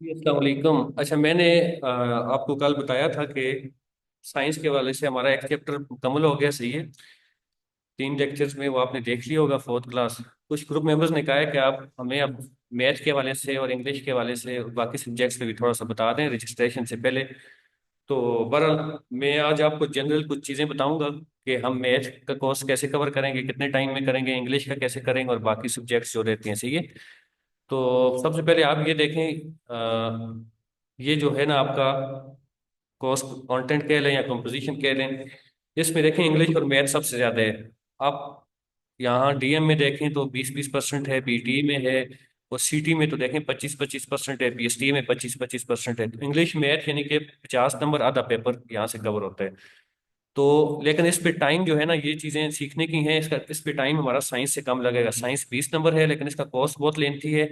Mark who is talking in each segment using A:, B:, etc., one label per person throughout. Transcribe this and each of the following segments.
A: जी, अस्सलाम वालेकुम। अच्छा, मैंने आपको कल बताया था कि साइंस के वाले से हमारा एक चैप्टर मुकम्मल हो गया, सही है। 3 लेक्चर्स में वो आपने देख लिया होगा, फोर्थ क्लास। कुछ ग्रुप मेंबर्स ने कहा है कि आप हमें अब मैथ के वाले से और इंग्लिश के वाले से और बाकी सब्जेक्ट्स में भी थोड़ा सा बता दें रजिस्ट्रेशन से पहले। तो बहरहाल मैं आज आपको जनरल कुछ चीज़ें बताऊंगा कि हम मैथ का कोर्स कैसे कवर करेंगे, कितने टाइम में करेंगे, इंग्लिश का कैसे करेंगे और बाकी सब्जेक्ट्स जो रहते हैं, सही है। तो सबसे पहले आप ये देखें, ये जो है ना आपका कोर्स कंटेंट कह लें या कंपोजिशन कह लें, इसमें देखें इंग्लिश और मैथ सबसे ज़्यादा है। आप यहाँ डीएम में देखें तो 20-20% है, पीटी में है, और सीटी में तो देखें 25-25% है, पीएसटी में 25-25% है। तो इंग्लिश मैथ यानी कि 50 नंबर आधा पेपर यहाँ से कवर होता है। तो लेकिन इस पे टाइम जो है ना, ये चीज़ें सीखने की हैं, इसका इस पे टाइम हमारा साइंस से कम लगेगा। साइंस 20 नंबर है लेकिन इसका कोर्स बहुत लेंथी है।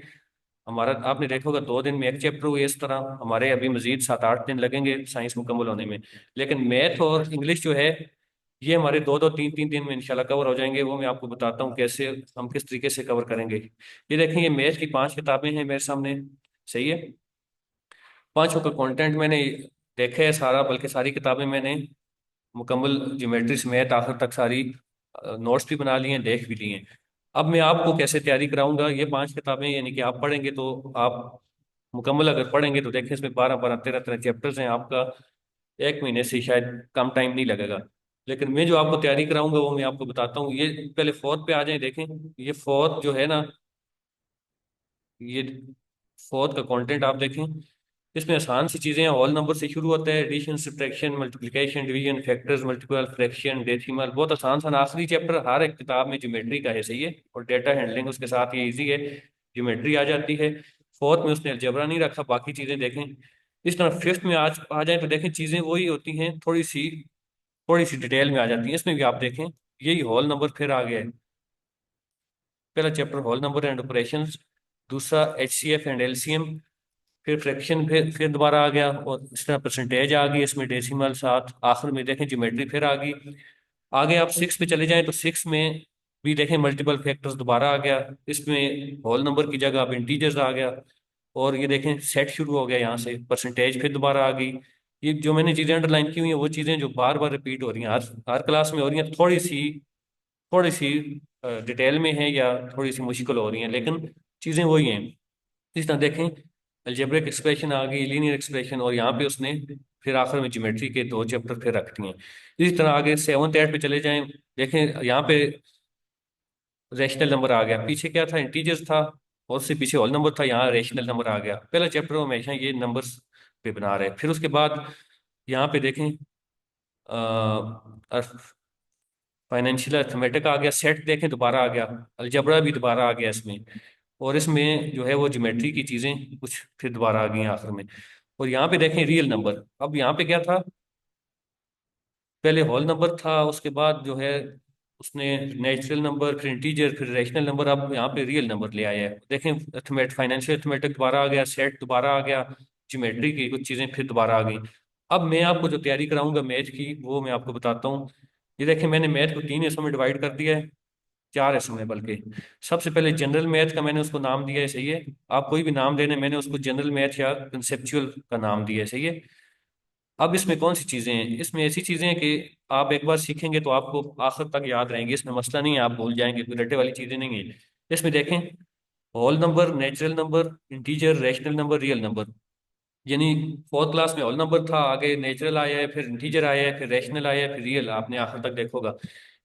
A: हमारा आपने देखा होगा 2 दिन में एक चैप्टर हुए, इस तरह हमारे अभी मजीद 7-8 दिन लगेंगे साइंस मुकम्मल होने में। लेकिन मैथ और इंग्लिश जो है, ये हमारे 2-2 3-3 दिन में इंशाल्लाह कवर हो जाएंगे। वो मैं आपको बताता हूँ कैसे, हम किस तरीके से कवर करेंगे। ये देखें, ये मैथ की 5 किताबें हैं मेरे सामने, सही है। पांचों का कंटेंट मैंने देखा है सारा, बल्कि सारी किताबें मैंने मुकम्मल ज्योमेट्री समेत आखिर तक सारी नोट्स भी बना लिए हैं, देख भी लिए हैं। अब मैं आपको कैसे तैयारी कराऊंगा, ये 5 किताबें यानी कि आप पढ़ेंगे तो आप मुकम्मल अगर पढ़ेंगे तो देखिए इसमें 12-12 13-13 चैप्टर्स हैं। आपका 1 महीने से शायद कम टाइम नहीं लगेगा। लेकिन मैं जो आपको तैयारी कराऊंगा वो मैं आपको बताता हूँ। ये पहले फोर्थ पे आ जाए, देखें। ये फोर्थ जो है ना, ये फोर्थ का कंटेंट आप देखें। इसमें आसान सी चीजें हैं, होल नंबर से शुरू होता है, addition, subtraction, multiplication, division, factors, multiple, fraction, decimal, बहुत आसान सा। आखिरी चैप्टर हर एक किताब में ज्योमेट्री का है, सही है, और डेटा हैंडलिंग उसके साथ ये इजी है, ज्योमेट्री आ जाती है। फोर्थ में उसने अलजेब्रा नहीं रखा, बाकी चीजें देखें। इस तरह फिफ्थ में आज आ जाए तो देखें चीजें वही होती हैं, थोड़ी सी डिटेल में आ जाती हैं। इसमें भी आप देखें यही होल नंबर फिर आ गया है। पहला chapter whole number and operations, दूसरा एचसीएफ एंड एलसीएम, फिर फ्रैक्शन फिर दोबारा आ गया, और इस तरह परसेंटेज आ गई, इसमें डेसिमल साथ, आखिर में देखें ज्योमेट्री फिर आ गई। आगे आप 6 पे चले जाएं तो 6 में भी देखें मल्टीपल फैक्टर्स दोबारा आ गया। इसमें होल नंबर की जगह अब इंटीजर्स आ गया। और ये देखें सेट शुरू हो गया, यहाँ से परसेंटेज फिर दोबारा आ गई। ये जो मैंने चीज़ें अंडरलाइन की हुई हैं वो चीज़ें जो बार बार रिपीट हो रही हैं, हर हर क्लास में हो रही हैं, थोड़ी सी डिटेल में है या थोड़ी सी मुश्किल हो रही हैं, लेकिन चीज़ें वही हैं। इस तरह देखें, अलजेब्रिक एक्सप्रेशन आ गई, लीनियर एक्सप्रेशन, और यहाँ पे उसने फिर आखिर में ज्योमेट्री के 2 चैप्टर फिर रख दिए हैं। इसी तरह आगे 7th 8th पे चले जाएं, देखें यहाँ पे रेशनल नंबर आ गया। पीछे क्या था, इंटीजर्स था, और उससे पीछे होल नंबर था, यहाँ रेशनल नंबर आ गया। पहला चैप्टर हमेशा ये नंबर्स पे बना रहे। फिर उसके बाद यहाँ पे देखें फाइनेंशियल अर्थमेटिक आ गया, सेट देखें दोबारा आ गया, अलजबरा भी दोबारा आ गया इसमें, और इसमें जो है वो ज्योमेट्री की चीज़ें कुछ फिर दोबारा आ गई हैं आखिर में। और यहाँ पे देखें रियल नंबर, अब यहाँ पे क्या था, पहले होल नंबर था, उसके बाद जो है उसने नेचुरल नंबर, फिर इंटीजर, फिर रैशनल नंबर, अब यहाँ पे रियल नंबर ले आया है। देखें फाइनेंशियल अर्थमेटिक दोबारा आ गया, सेट दोबारा आ गया, ज्योमेट्री की कुछ चीज़ें फिर दोबारा आ गई। अब मैं आपको जो तैयारी कराऊंगा मैथ की वो मैं आपको बताता हूँ। ये देखें, मैंने मैथ को 3 हिस्सों में डिवाइड कर दिया है, 4 हिस्सों में बल्कि। सबसे पहले जनरल मैथ का मैंने उसको नाम दिया है, सही है। आप कोई भी नाम देने, मैंने उसको जनरल मैथ या कंसेप्चुअल का नाम दिया है, सही है। अब इसमें कौन सी चीजें हैं, इसमें ऐसी चीजें हैं कि आप एक बार सीखेंगे तो आपको आखिर तक याद रहेंगी। इसमें मसला नहीं है, आप भूल जाएंगे, कोई रटे वाली चीजें नहीं है। इसमें देखें, whole number, natural number, integer, rational number, real number. यानी फोर्थ क्लास में होल नंबर था, आगे नेचुरल आया है, फिर इंटीजर आया है, फिर रैशनल आया है, फिर रियल, आपने आखिर तक देखोगा।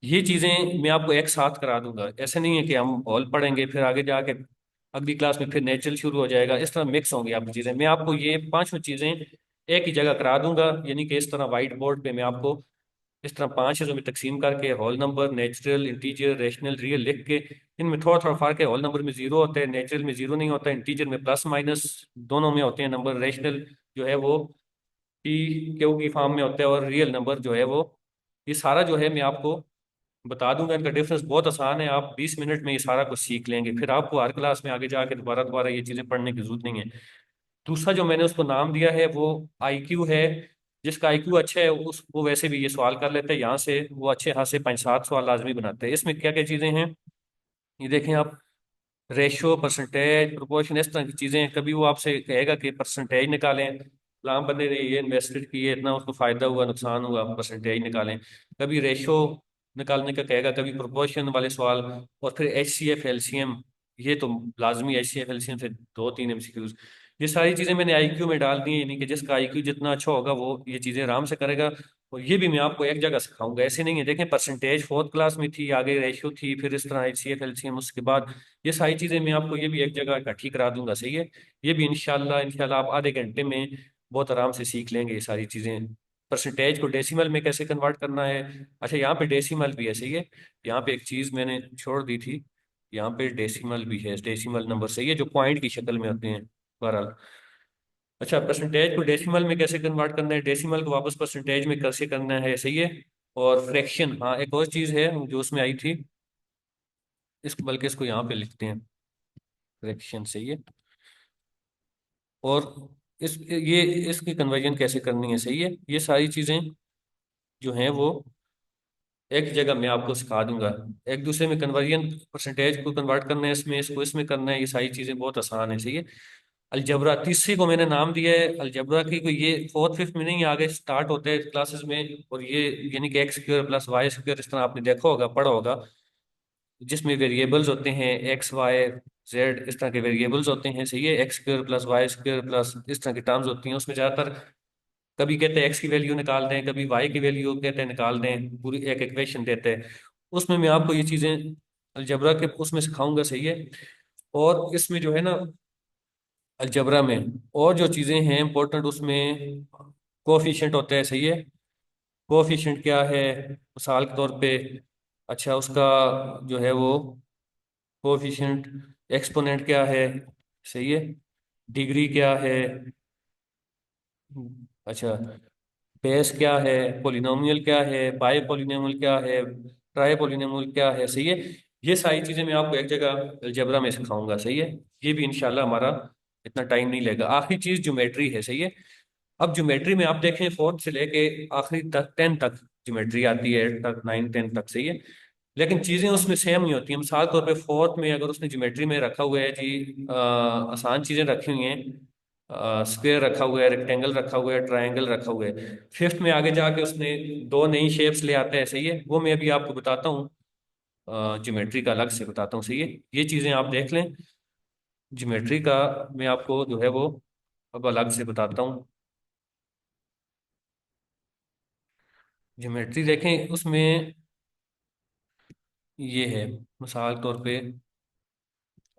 A: ये चीजें मैं आपको एक साथ करा दूंगा। ऐसे नहीं है कि हम होल पढ़ेंगे फिर आगे जाके अगली क्लास में फिर नेचुरल शुरू हो जाएगा, इस तरह मिक्स होंगी आपकी चीजें। मैं आपको ये पांचों चीजें एक ही जगह करा दूंगा, यानी कि इस तरह व्हाइट बोर्ड पे मैं आपको इस तरह 5 हिस्सों में तकसीम करके whole number, natural, integer, rational, real लिख के, इनमें थोड़ा थोड़ा फर्क है। होल नंबर में जीरो होता है, नेचुरल में जीरो नहीं होता, इंटीजर में प्लस माइनस दोनों में होते हैं नंबर, रैशनल जो है वो पी क्यू की फॉर्म में होता है, और रियल नंबर जो है वो, ये सारा जो है मैं आपको बता दूंगा। इनका डिफरेंस बहुत आसान है, आप 20 मिनट में ये सारा कुछ सीख लेंगे, फिर आपको हर क्लास में आगे जाके दोबारा दोबारा ये चीज़ें पढ़ने की जरूरत नहीं है। दूसरा जो मैंने उसको नाम दिया है वो आईक्यू है। जिसका आईक्यू अच्छा है उस वो वैसे भी ये सवाल कर लेते हैं, यहाँ से वो अच्छे खासे 5-7 सवाल लाजमी बनाते हैं। इसमें क्या क्या चीज़ें हैं, ये देखें आप। रेशो, परसेंटेज, प्रोपोर्शन, इस तरह की चीजें। कभी वो आपसे कहेगा कि परसेंटेज निकालें, फलां बंदे ने ये इन्वेस्टेड किए, इतना उसको फायदा हुआ नुकसान हुआ, परसेंटेज निकालें। कभी रेशो निकालने का कहेगा, कभी प्रोपोर्शन वाले सवाल। और फिर एच सी एफ एलसीएम, ये तो लाजमी, एच सी एफ एलसीएम से दो तीन एमसीक्यूज। ये सारी चीजें मैंने आईक्यू में डाल दी हैं, यानी कि जिसका आईक्यू जितना अच्छा होगा वो ये चीजें आराम से करेगा। और ये भी मैं आपको एक जगह सिखाऊंगा, ऐसे नहीं है। देखें, परसेंटेज फोर्थ क्लास में थी, आगे रेशियो थी, फिर इस तरह एच सी एफ एलसीएम, उसके बाद ये सारी चीजें मैं आपको ये भी एक जगह इकट्ठी करा दूंगा, सही है। ये भी इंशाल्लाह इंशाल्लाह आप आधे घंटे में बहुत आराम से सीख लेंगे ये सारी चीजें। परसेंटेज को डेसिमल में कैसे कन्वर्ट करना है। अच्छा, यहाँ पे डेसिमल भी है, सही है। यहाँ पे एक चीज मैंने छोड़ दी थी, यहाँ पे डेसिमल भी है, डेसिमल नंबर, सही है, जो पॉइंट की शक्ल में होते हैं। बहरहाल, अच्छा, परसेंटेज को डेसिमल में कैसे कन्वर्ट करना है, डेसिमल को वापस परसेंटेज में कैसे करना है, सही है। और फ्रैक्शन, हाँ, एक और चीज है जो उसमें आई थी, इसको बल्कि इसको यहाँ पे लिखते हैं, फ्रैक्शन, सही है। और ये इसकी कन्वर्जन कैसे करनी है, सही है। ये सारी चीजें जो हैं वो एक जगह मैं आपको सिखा दूंगा। एक दूसरे में कन्वर्जन, परसेंटेज को कन्वर्ट करना है, इसमें इसको इसमें करना है, ये सारी चीजें बहुत आसान है, सही है। अलजबरा तीसरी को मैंने नाम दिया है अलजबरा की, कोई ये फोर्थ फिफ्थ में नहीं, आगे स्टार्ट होते हैं क्लासेस में। और ये यानी कि x square plus y square, इस तरह आपने देखा होगा, पढ़ा होगा, जिसमें वेरिएबल्स होते हैं एक्स वाई जेड, इस तरह के वेरिएबल्स होते हैं, सही है। X square plus y square plus इस तरह की टर्म्स होती हैं उसमें ज्यादातर। कभी कहते हैं एक्स की वैल्यू निकाल दें, कभी वाई की वैल्यू कहते हैं निकाल दें, पूरी एक इक्वेशन देते हैं। उसमें मैं आपको ये चीजें अलजबरा के उसमें सिखाऊंगा, सही है। और इसमें जो है ना, अलजबरा में और जो चीजें हैं इंपॉर्टेंट, उसमें कोफिशिएंट होता है, सही है। कोफिशिएंट क्या है, मिसाल के तौर पे, अच्छा, उसका जो है वो कोफिशिएंट, एक्सपोनेंट क्या है, सही है। डिग्री क्या है, अच्छा, बेस क्या है, पोलिनोमियल क्या है, बाई पोलिनोमियल क्या है, ट्राई पोलिनोमियल क्या है, सही है। ये सारी चीजें मैं आपको एक जगह अलजेब्रा में सिखाऊंगा, सही है। ये भी इंशाल्लाह हमारा इतना टाइम नहीं लेगा। आखिरी चीज ज्योमेट्री है, सही है। अब ज्योमेट्री में आप देखें, फोर्थ से लेके आखिरी तक, 10 तक ज्योमेट्री आती है, 8 तक, 9 10 तक, सही है। लेकिन चीजें उसमें सेम नहीं होती हैं। मिसाल तौर पे फोर्थ में अगर उसने ज्योमेट्री में रखा हुआ है जी, आसान चीजें रखी हुई हैं, स्क्वायर रखा हुआ है, रेक्टेंगल रखा हुआ है, ट्रायंगल रखा हुआ है। फिफ्थ में आगे जाके उसने दो नई शेप्स ले आता है, सही है, वो मैं अभी आपको बताता हूँ, ज्योमेट्री का अलग से बताता हूँ, सही है। ये चीजें आप देख लें, ज्योमेट्री का मैं आपको जो है वो अब अलग से बताता हूँ। ज्योमेट्री देखें, उसमें ये है, मिसाल तौर पे,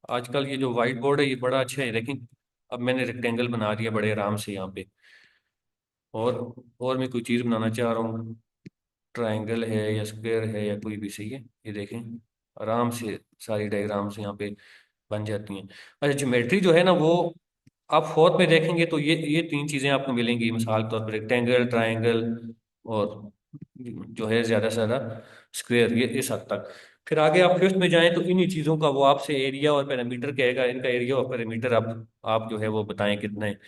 A: आजकल ये जो व्हाइट बोर्ड है ये बड़ा अच्छा है, लेकिन अब मैंने रेक्टेंगल बना दिया बड़े आराम से यहाँ पे। और और मैं कोई चीज़ बनाना चाह रहा हूँ, ट्रायंगल है या स्क्वायर है या कोई भी, सही है। ये देखें, आराम से सारी डायग्राम्स यहाँ पे बन जाती हैं। अच्छा, ज्योमेट्री जो है ना वो आप फोर्थ में देखेंगे तो ये तीन चीज़ें आपको मिलेंगी, मिसाल के तौर पर रेक्टेंगल, ट्रायंगल, और जो है ज़्यादा से ज़्यादा स्क्वायर, ये इस हद तक। फिर आगे आप फिफ्थ में जाएं तो इन्हीं चीज़ों का वो आपसे एरिया और पैरामीटर कहेगा, इनका एरिया और पैरामीटर आप जो है वो बताएं कितना है।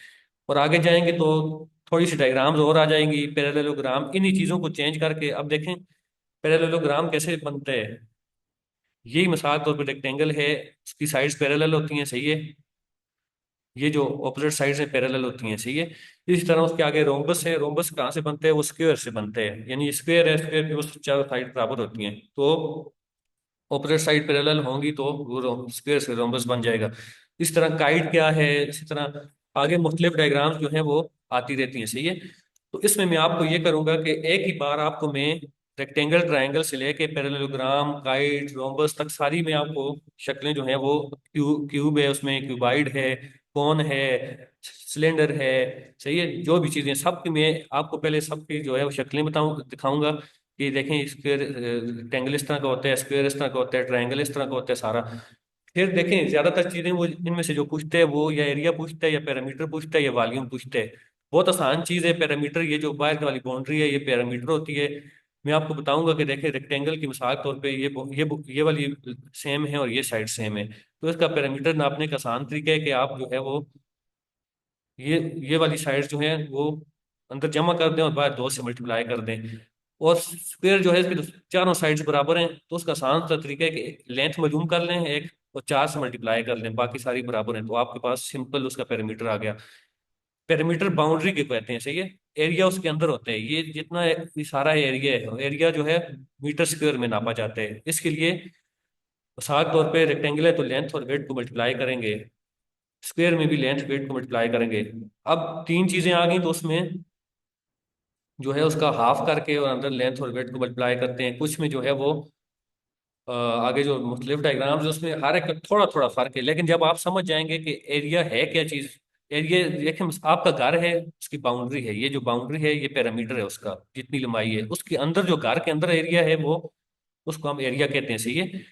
A: और आगे जाएंगे तो थोड़ी सी डायग्राम्स और आ जाएंगी, पैरेललोग्राम, इन्हीं चीज़ों को चेंज करके। अब देखें पैरेललोग्राम कैसे बनते हैं। यही मिसाल तौर पर रेक्टेंगल है, उसकी साइड्स पैरेलल होती हैं, सही है। ये जो ऑपोजिट साइड्स हैं पैरेलल होती हैं, सही है। इसी तरह उसके आगे रोम्बस है, रोम्बस कहाँ से बनते हैं, वो स्क्वायर से बनते हैं, यानी स्क्वायर है, स्क्वायर की उस चारों साइड बराबर होती हैं, तो ऑपोजिट साइड पैरेलल होंगी तो वो स्क्वायर से रोम्बस बन जाएगा। इस तरह काइट क्या है, इसी तरह आगे मुख्तलिफ डायग्राम्स जो हैं वो आती रहती हैं, सही है। तो इसमें मैं आपको ये करूंगा कि एक ही बार आपको मैं रेक्टेंगल, ट्रायंगल से लेके पैरेललोग्राम, काइट, रोम्बस तक सारी में आपको शक्लें जो हैं वो, क्यूब है उसमें, क्यूबाइड है, कौन है, सिलेंडर है, सही है, जो भी चीजें सबकी मैं आपको पहले सबकी जो है वो शक्लें बताऊं, दिखाऊंगा कि देखें स्क्वायर, रेक्टेंगल इस तरह का होता है, स्क्वायर इस तरह का होता है, ट्रायंगल इस तरह का होता है सारा। फिर देखें ज्यादातर चीजें वो इनमें से जो पूछते हैं वो या एरिया पूछता है, या पैरामीटर पूछता है, या वॉल्यूम पूछता है। बहुत आसान चीज है पैरामीटर, ये जो बाहर वाली बाउंड्री है ये पैरामीटर होती है। मैं आपको बताऊंगा कि देखें रेक्टेंगल की मिसाल के तौर पे ये वाली सेम है और ये साइड सेम है, तो इसका पैरामीटर नापने का आसान तरीका है कि आप जो है वो ये वाली साइड जो है वो अंदर जमा कर दें और बाहर दो से मल्टीप्लाई कर दें। और स्क्वायर जो है इसके चारों साइड्स बराबर हैं, तो उसका आसान सा तरीका है कि लेंथ मालूम कर लें एक, और 4 से मल्टीप्लाई कर लें, बाकी सारी बराबर हैं, तो आपके पास सिंपल उसका पेरीमीटर आ गया। पेरीमीटर बाउंड्री के कहते हैं, सही है। एरिया उसके अंदर होते हैं, ये जितना ये सारा एरिया है, एरिया जो है मीटर स्क्वायर में नापा जाता है। इसके लिए मिसाल तौर पे रेक्टेंगल है तो लेंथ और वेट को मल्टीप्लाई करेंगे, स्क्वायर में भी लेंथ वेट को मल्टीप्लाई करेंगे। अब तीन चीजें आ गई तो उसमें जो है उसका हाफ करके और अंदर लेंथ और वेट को मल्टीप्लाई करते हैं। कुछ में जो है वो आगे जो मुख्तलिफ डायग्राम्स है उसमें हर एक का थोड़ा थोड़ा फर्क है, लेकिन जब आप समझ जाएंगे कि एरिया है क्या चीज। एरिया देखें, आपका घर है, उसकी बाउंड्री है, ये जो बाउंड्री है ये पैरामीटर है उसका, जितनी लंबाई है उसके अंदर जो घर के अंदर एरिया है वो, उसको हम एरिया कहते हैं, सही है।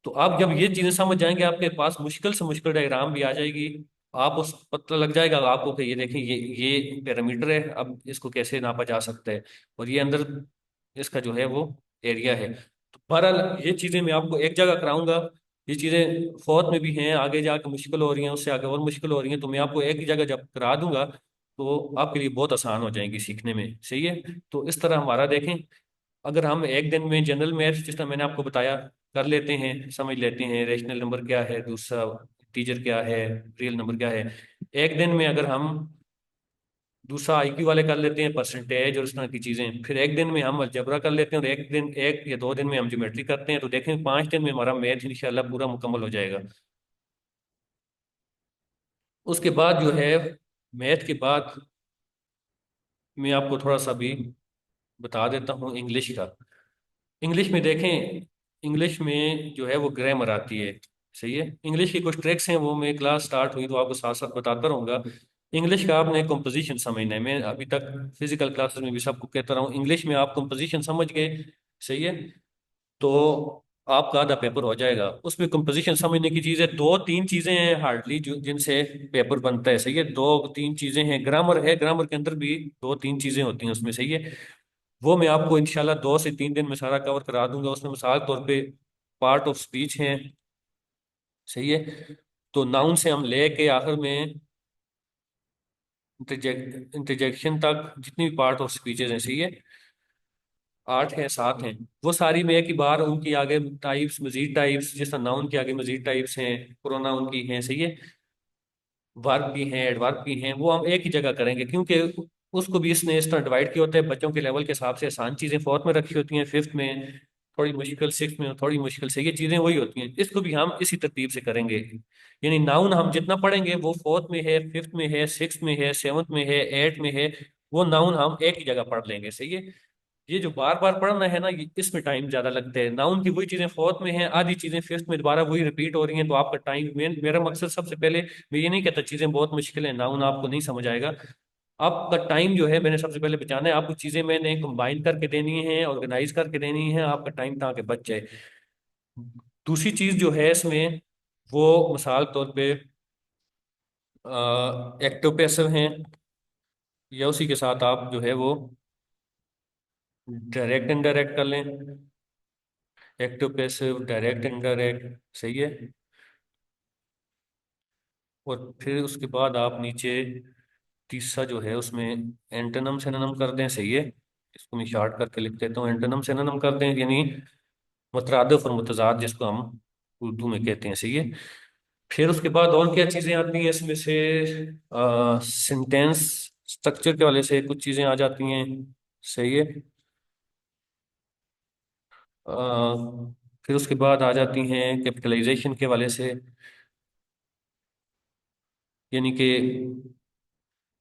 A: तो आप जब ये चीजें समझ जाएंगे आपके पास मुश्किल से मुश्किल डायग्राम भी आ जाएगी। आप उस पता लग जाएगा आपको कि ये देखें ये पैरामीटर है, अब इसको कैसे नापा जा सकता है, और ये अंदर इसका जो है वो एरिया है। तो बहरहाल ये चीजें मैं आपको एक जगह कराऊंगा। ये चीजें फोर्थ में भी हैं, आगे जाके मुश्किल हो रही हैं, उससे आगे और मुश्किल हो रही हैं, तो मैं आपको एक ही जगह जब करा दूंगा तो आपके लिए बहुत आसान हो जाएंगी सीखने में, सही है। तो इस तरह हमारा देखें, अगर हम एक दिन में जनरल मैथ्स जिस तरह मैंने आपको बताया कर लेते हैं, समझ लेते हैं रेशनल नंबर क्या है, दूसरा टीजर क्या है, रियल नंबर क्या है। एक दिन में अगर हम दूसरा आईक्यू वाले कर लेते हैं, परसेंटेज और इस तरह की चीजें, फिर एक दिन में हम अलजेब्रा कर लेते हैं, और एक दिन, एक या दो दिन में हम ज्योमेट्री करते हैं, तो देखें 5 दिन में हमारा मैथ इंशाल्लाह पूरा मुकम्मल हो जाएगा। उसके बाद जो है मैथ के बाद मैं आपको थोड़ा सा भी बता देता हूँ इंग्लिश का। इंग्लिश में देखें, इंग्लिश में जो है वो ग्रामर आती है, सही है। इंग्लिश की कुछ ट्रिक्स हैं, वो मैं क्लास स्टार्ट हुई तो आपको साथ साथ बताता रहूंगा। इंग्लिश का आपने कंपोजिशन समझना है, मैं अभी तक फिजिकल क्लासेस में भी सबको कहता रहा हूँ, इंग्लिश में आप कंपोजिशन समझ गए, सही है, तो आपका आधा पेपर हो जाएगा। उसमें कंपोजिशन समझने की चीज़ है, दो तीन चीज़ें हैं हार्डली जो जिनसे पेपर बनता है, सही है। दो तीन चीज़ें हैं, ग्रामर है, ग्रामर के अंदर भी दो तीन चीज़ें होती हैं उसमें, सही है। वो मैं आपको इंशाल्लाह 2 से 3 दिन में सारा कवर करा दूंगा। उसमें मिसाल तौर पे पार्ट ऑफ स्पीच है, सही है। तो नाउन से हम लेके आखिर में इंटरजेक्शन तक जितनी भी पार्ट ऑफ स्पीचेज हैं, सही है, 8 हैं 7 हैं, वो सारी में एक ही बार उनकी आगे टाइप्स, मजीद टाइप्स, जिस तरह नाउन के आगे मजीद टाइप्स हैं, प्रोनाउन की हैं, सही है, वर्ब की हैं, एडवर्ब की हैं, वो हम एक ही जगह करेंगे, क्योंकि उसको भी इसने इस तरह डिवाइड किया होता है बच्चों के लेवल के हिसाब से। आसान चीज़ें फोर्थ में रखी होती हैं, फिफ्थ में थोड़ी मुश्किल, सिक्स में थोड़ी मुश्किल, से ये चीज़ें वही होती हैं। इसको भी हम इसी तरतीब से करेंगे, यानी नाउन हम जितना पढ़ेंगे वो फोर्थ में है, फिफ्थ में है, सिक्स में है, सेवन्थ में है, एट में है, वो नाउन हम एक ही जगह पढ़ लेंगे, सही है। ये जो बार बार पढ़ना है ना, इसमें टाइम ज्यादा लगता है। नाउन की वही चीजें फोर्थ में हैं, आधी चीजें फिफ्थ में दोबारा वही रिपीट हो रही हैं, तो आपका टाइम, मेरा मकसद सबसे पहले, मैं ये नहीं कहता चीजें बहुत मुश्किल है, नाउन आपको नहीं समझ आएगा। आपका टाइम जो है मैंने सबसे पहले बचाना है, आपको चीजें मैंने कंबाइन करके देनी है, ऑर्गेनाइज करके देनी है, आपका टाइम ताकि बच जाए। दूसरी चीज जो है इसमें, वो मिसाल तौर पे एक्टिव पैसिव हैं, या उसी के साथ आप जो है वो डायरेक्ट इनडायरेक्ट कर लें। एक्टिव पैसिव, डायरेक्ट इनडायरेक्ट, सही है। और फिर उसके बाद आप नीचे तीसरा जो है उसमें एंटोनम सिनोनिम कर दें, सही है। इसको मैं शार्ट करके लिख देता हूँ, एंटोनम सिनोनिम कर दें, यानी मुतरादिफ और मुतजाद जिसको हम उर्दू में कहते हैं, सही है। फिर उसके बाद और क्या चीज़ें आती हैं इसमें से, सेंटेंस स्ट्रक्चर के वाले से कुछ चीज़ें आ जाती हैं, सही है। अ, फिर उसके बाद आ जाती हैं कैपिटलाइजेशन के वाले से, यानी कि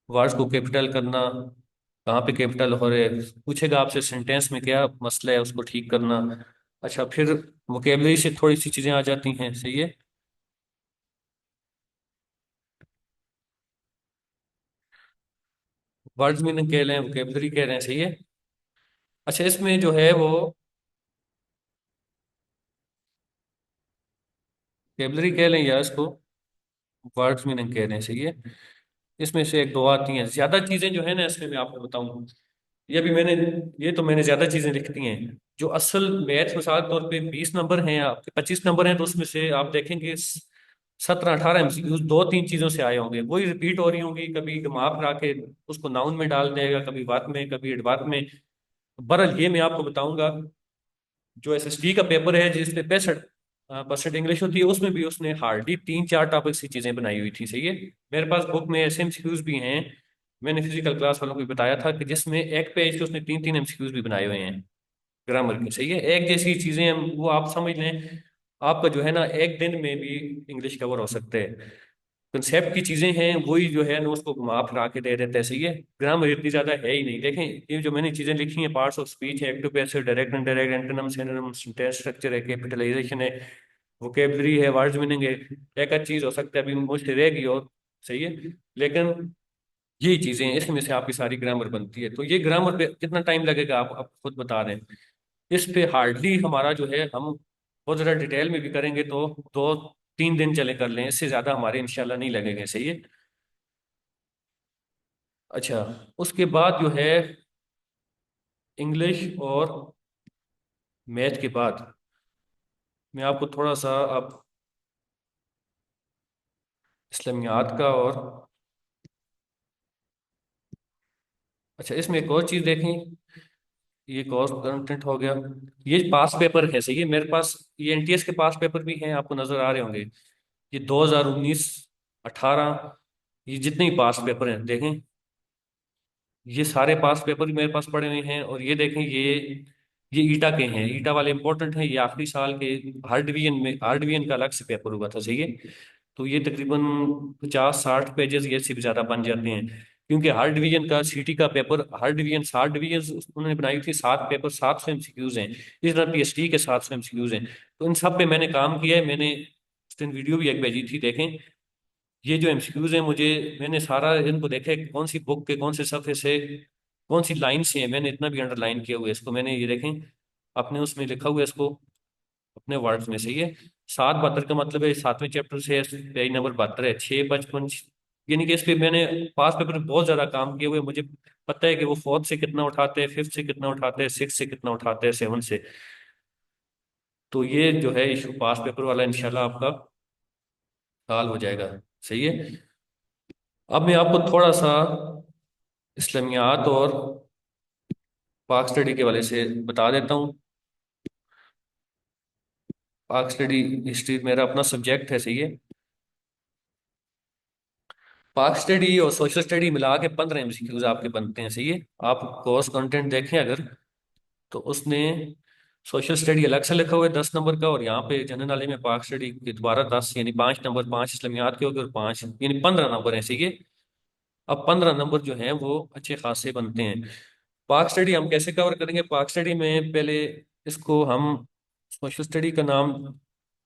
A: वर्ड्स को कैपिटल करना, कहाँ पे कैपिटल हो रहे, पूछेगा आपसे सेंटेंस में क्या मसला है, उसको ठीक करना। अच्छा, फिर वोकेबलरी से थोड़ी सी चीज़ें आ जाती हैं, सही है। वर्ड्स मीनिंग कह रहे हैं, वोकेबलरी कह रहे हैं, सही है। अच्छा, इसमें जो है वो वोकेबलरी कह लें या इसको वर्ड्स मीनिंग कह रहे हैं, सही है। इसमें से एक दो आती हैं, ज्यादा चीजें जो है ना इसमें मैं आपको बताऊं, ये भी मैंने, ये तो मैंने ज्यादा चीजें लिखती हैं। जो असल मैथ मिसाल तौर पे 20 नंबर हैं, आपके 25 नंबर हैं, तो उसमें से आप देखेंगे 17 18 MCQs दो तीन चीजों से आए होंगे, वही रिपीट हो रही होंगी, कभी घुमा फिरा के उसको नाउन में डाल देगा, कभी वर्ब में, कभी एडवर्ब में। बहरहाल ये मैं आपको बताऊंगा, जो SST का पेपर है जिसपे 65 परसेंट इंग्लिश होती है, उसमें भी उसने हार्डली 3 4 टॉपिक्स की चीजें बनाई हुई थी, सही है। मेरे पास बुक में ऐसे एमसीक्यूज भी हैं, मैंने फिजिकल क्लास वालों को भी बताया था कि जिसमें एक पेज के उसने 3 3 एमसीक्यूज भी बनाए हुए हैं ग्रामर के, सही है। एक जैसी चीजें हैं, वो आप समझ लें आपका जो है ना एक दिन में भी इंग्लिश कवर हो सकते हैं। कंसेप्ट की चीजें हैं वही जो है ना उसको घुमा फिरा के दे देते हैं, सही है। ग्रामर इतनी ज्यादा है ही नहीं। देखें ये जो मैंने चीजें लिखी हैं, पार्ट्स ऑफ स्पीच है, active passive direct indirect antonym synonym sentence structure है, कैपिटलाइजेशन है, वोकेबलरी है, वर्ड्स मीनिंग है। एक आध चीज हो सकता है अभी मुझसे रह गई और, सही है, लेकिन यही चीजें हैं, इसमें से आपकी सारी ग्रामर बनती है। तो ये ग्रामर पे कितना टाइम लगेगा आप खुद बता रहे हैं। इस पे हार्डली हमारा जो है, हम बहुत ज़्यादा डिटेल में भी करेंगे तो 2 3 दिन चले कर लें, इससे ज़्यादा हमारे इंशाल्लाह नहीं लगेंगे, सही है। अच्छा, उसके बाद जो है इंग्लिश और मैथ के बाद मैं आपको थोड़ा सा अब इस्लामियात का और, अच्छा इसमें एक और चीज़ देखें, ये कोर्स कंटेंट हो गया। ये पास पेपर है, सही है। मेरे पास ये एनटीएस के पास पेपर भी हैं, आपको नजर आ रहे होंगे। ये 2019 18, ये जितने ही पास पेपर हैं देखें, ये सारे पास पेपर भी मेरे पास पड़े हुए हैं। और ये देखें, ये ईटा के हैं, ईटा वाले इंपॉर्टेंट हैं, ये आखिरी साल के हर डिवीजन में, हर डिवीजन का अलग से पेपर हुआ था, सही है। तो ये तकरीबन 50 60 पेजेस ये से भी ज्यादा बन जाते हैं, क्योंकि हर डिवीजन का सीटी का पेपर, हर डिवीजन 60 डिवीजन उन्होंने बनाई थी, 7 पेपर 700 एमसीक्यूज हैं। इस तरह पीएचडी के 700 एमसीक्यूज हैं। तो इन सब पे मैंने काम किया है, मैंने उस दिन वीडियो भी एक भेजी थी, देखें। ये जो एमसीक्यूज हैं, मुझे, मैंने सारा इनको देखा है कि कौन सी बुक के कौन से सफ़े से कौन सी लाइन से है, मैंने इतना भी अंडरलाइन किया हुआ है इसको, मैंने ये देखें अपने उसमें लिखा हुआ है इसको, अपने वर्ड्स में, सही है। 7 72 का मतलब है 7वें चैप्टर से पेज नंबर 72 है, 6 55, यानी कि इस पे मैंने पास पेपर में बहुत ज्यादा काम किए हुए हैं। मुझे पता है कि वो फोर्थ से कितना उठाते हैं, फिफ्थ से कितना उठाते हैं, सिक्स से कितना उठाते हैं, सेवन से। तो ये जो है इशू पास पेपर वाला इंशाल्लाह आपका हल हो जाएगा, सही है। अब मैं आपको थोड़ा सा इस्लामियात और पाक स्टडी के वाले से बता देता हूँ। पाक स्टडी हिस्ट्री मेरा अपना सब्जेक्ट है, सही है। पाक स्टडी और सोशल स्टडी मिला के 15 एमसीक्यूज आपके बनते हैं, सही है। आप कोर्स कंटेंट देखें अगर, तो उसने सोशल स्टडी अलग से लिखा हुआ है 10 नंबर का, और यहाँ पे जनरल नॉलेज में पाक स्टडी के दोबारा 10, यानी 5 नंबर, 5 इस्लामियात के हो गए और 5 यानी 15 नंबर है, सही है। अब 15 नंबर जो हैं वो अच्छे खासे बनते हैं। पाक स्टडी हम कैसे कवर करेंगे? पाक स्टडी में पहले इसको हम सोशल स्टडी का नाम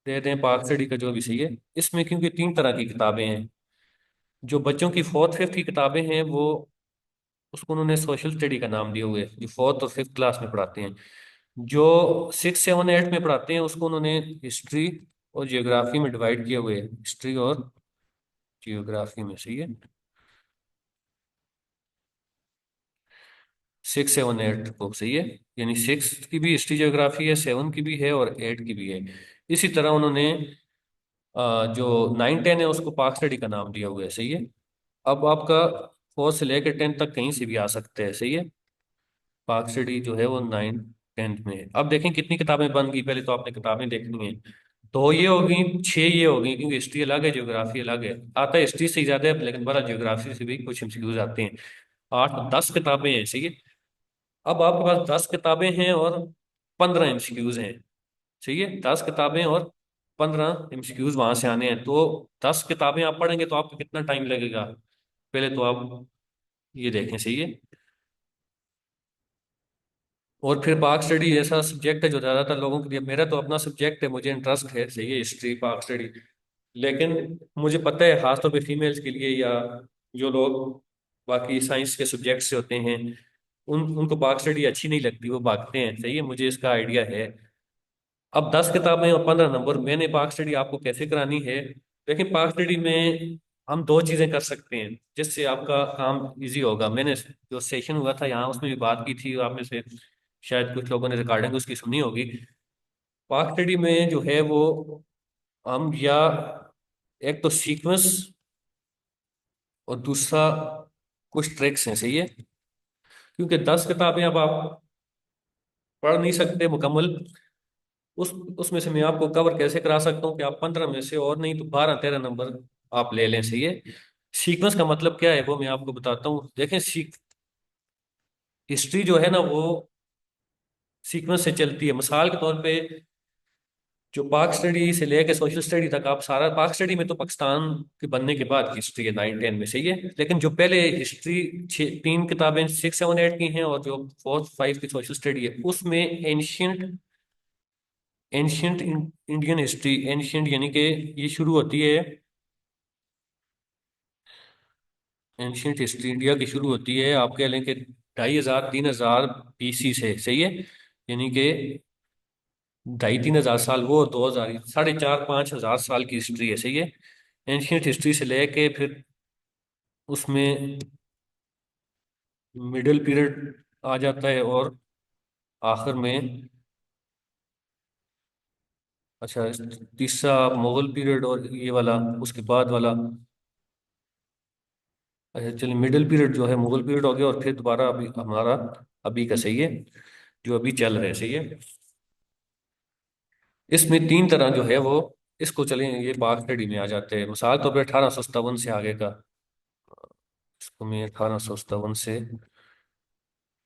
A: दे दें, पाक स्टडी का जो भी, सही है। इसमें क्योंकि 3 तरह की किताबें हैं, जो बच्चों की फोर्थ फिफ्थ की किताबें हैं वो, उसको उन्होंने सोशल स्टडी का नाम दिया हुआ है, जो फोर्थ और फिफ्थ क्लास में पढ़ाते हैं। जो 6 7 8 में पढ़ाते हैं उसको उन्होंने हिस्ट्री और जियोग्राफी में डिवाइड किया हुआ है, हिस्ट्री और जियोग्राफी में, सही है। 6 7 8 को, सही है। यानी 6 की भी हिस्ट्री जियोग्राफी है, 7 की भी है और 8 की भी है। इसी तरह उन्होंने जो 9 10 है उसको पाक स्टडी का नाम दिया हुआ है, सही है। अब आपका फोर्थ से लेकर 10 तक कहीं से भी आ सकते हैं, सही है। पाक स्टडी जो है वो 9 10 में है। अब देखें कितनी किताबें बन गई, पहले तो आपने किताबें देखनी है। 2 ये हो गई, 6 ये हो गई, क्योंकि हिस्ट्री अलग है ज्योग्राफी अलग है। आता है हिस्ट्री से ही ज्यादा है, लेकिन बड़ा ज्योग्राफी से भी कुछ एमसीक्यूज आते हैं। 8 10 किताबें हैं, सही है। अब आपके पास 10 किताबें हैं और 15 एमसीक्यूज हैं, सही है। 10 किताबें और 15 एमसीक्यूज वहां से आने हैं। तो 10 किताबें आप पढ़ेंगे तो आपको कितना टाइम लगेगा, पहले तो आप ये देखें, सही है। और फिर पाक स्टडी ऐसा सब्जेक्ट है जो ज्यादातर लोगों के लिए, मेरा तो अपना सब्जेक्ट है, मुझे इंटरेस्ट है, सही है, हिस्ट्री पाक स्टडी। लेकिन मुझे पता है खासतौर पे फीमेल्स के लिए, या जो लोग बाकी साइंस के सब्जेक्ट से होते हैं, उनको पाक स्टडी अच्छी नहीं लगती, वो भागते हैं, सही है, मुझे इसका आइडिया है। अब 10 किताबें और 15 नंबर, मैंने पाक स्टडी आपको कैसे करानी है? देखिए पाक स्टडी में हम 2 चीजें कर सकते हैं जिससे आपका काम इजी होगा। मैंने जो सेशन हुआ था यहाँ उसमें भी बात की थी, आप में से शायद कुछ लोगों ने रिकॉर्डिंग उसकी सुनी होगी। पाक स्टडी में जो है वो हम, या एक तो सीक्वेंस और दूसरा कुछ ट्रिक्स हैं, सही है। क्योंकि 10 किताबें अब आप पढ़ नहीं सकते मुकम्मल, उस उसमें से मैं आपको कवर कैसे करा सकता हूँ कि आप 15 में से और नहीं तो 12 13 नंबर आप ले लें, सही है। सीक्वेंस का मतलब क्या है वो मैं आपको बताता हूँ। देखें, हिस्ट्री जो है ना वो सीक्वेंस से चलती है। मिसाल के तौर पे जो पाक स्टडी से लेकर सोशल स्टडी तक, आप सारा पाक स्टडी में तो पाकिस्तान के बनने के बाद की हिस्ट्री है 9 10 में, सही है। लेकिन जो पहले हिस्ट्री 3 किताबें 6 7 8 की हैं, और जो 4 5 की सोशल स्टडी है, उसमें ancient ancient Indian history, ancient यानी कि ये शुरू होती है, एंशियंट हिस्ट्री इंडिया की शुरू होती है आप कह लें कि 2500 3 हजार BC से, सही है। यानी कि 2 5 3 हजार साल वो, 2000 4 5 हजार साल की हिस्ट्री है, सही है। एंशियंट हिस्ट्री से लेके फिर उसमें मिडिल पीरियड आ जाता है, और आखिर में, अच्छा, तीसरा मुगल पीरियड, और ये वाला उसके बाद वाला, अच्छा चलिए, मिडिल पीरियड जो है मुगल पीरियड हो गया, और फिर दोबारा अभी हमारा अभी का, सही है, जो अभी चल रहा है, सही है। इसमें 3 तरह जो है वो, इसको चलें ये बाग स्टडी में आ जाते हैं। मिसाल तौर पर 1857 से आगे का, इसको मैं 1857 से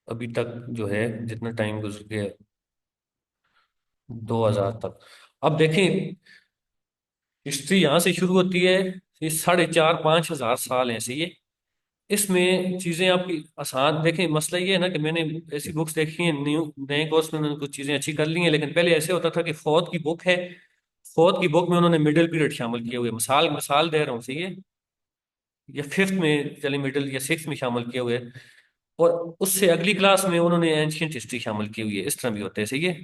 A: अभी तक जो है जितना टाइम गुजर गया, 2000 तक। अब देखें, हिस्ट्री यहाँ से शुरू होती है, ये 4 5 5 हजार साल है, सही है। इसमें चीजें आपकी आसान, देखें मसला ये है ना कि मैंने ऐसी बुक्स देखी हैं, न्यू नए कोर्स में उन्होंने कुछ चीजें अच्छी कर ली हैं, लेकिन पहले ऐसे होता था कि फौत की बुक है, फौत की बुक में उन्होंने मिडिल पीरियड शामिल किए हुए, मिसाल मिसाल दे रहा हूँ, सही है, या फिफ्थ में चले मिडिल, या सिक्स में शामिल किए हुए, और उससे अगली क्लास में उन्होंने एंशियंट हिस्ट्री शामिल की हुई है, इस तरह भी होता है, सही है।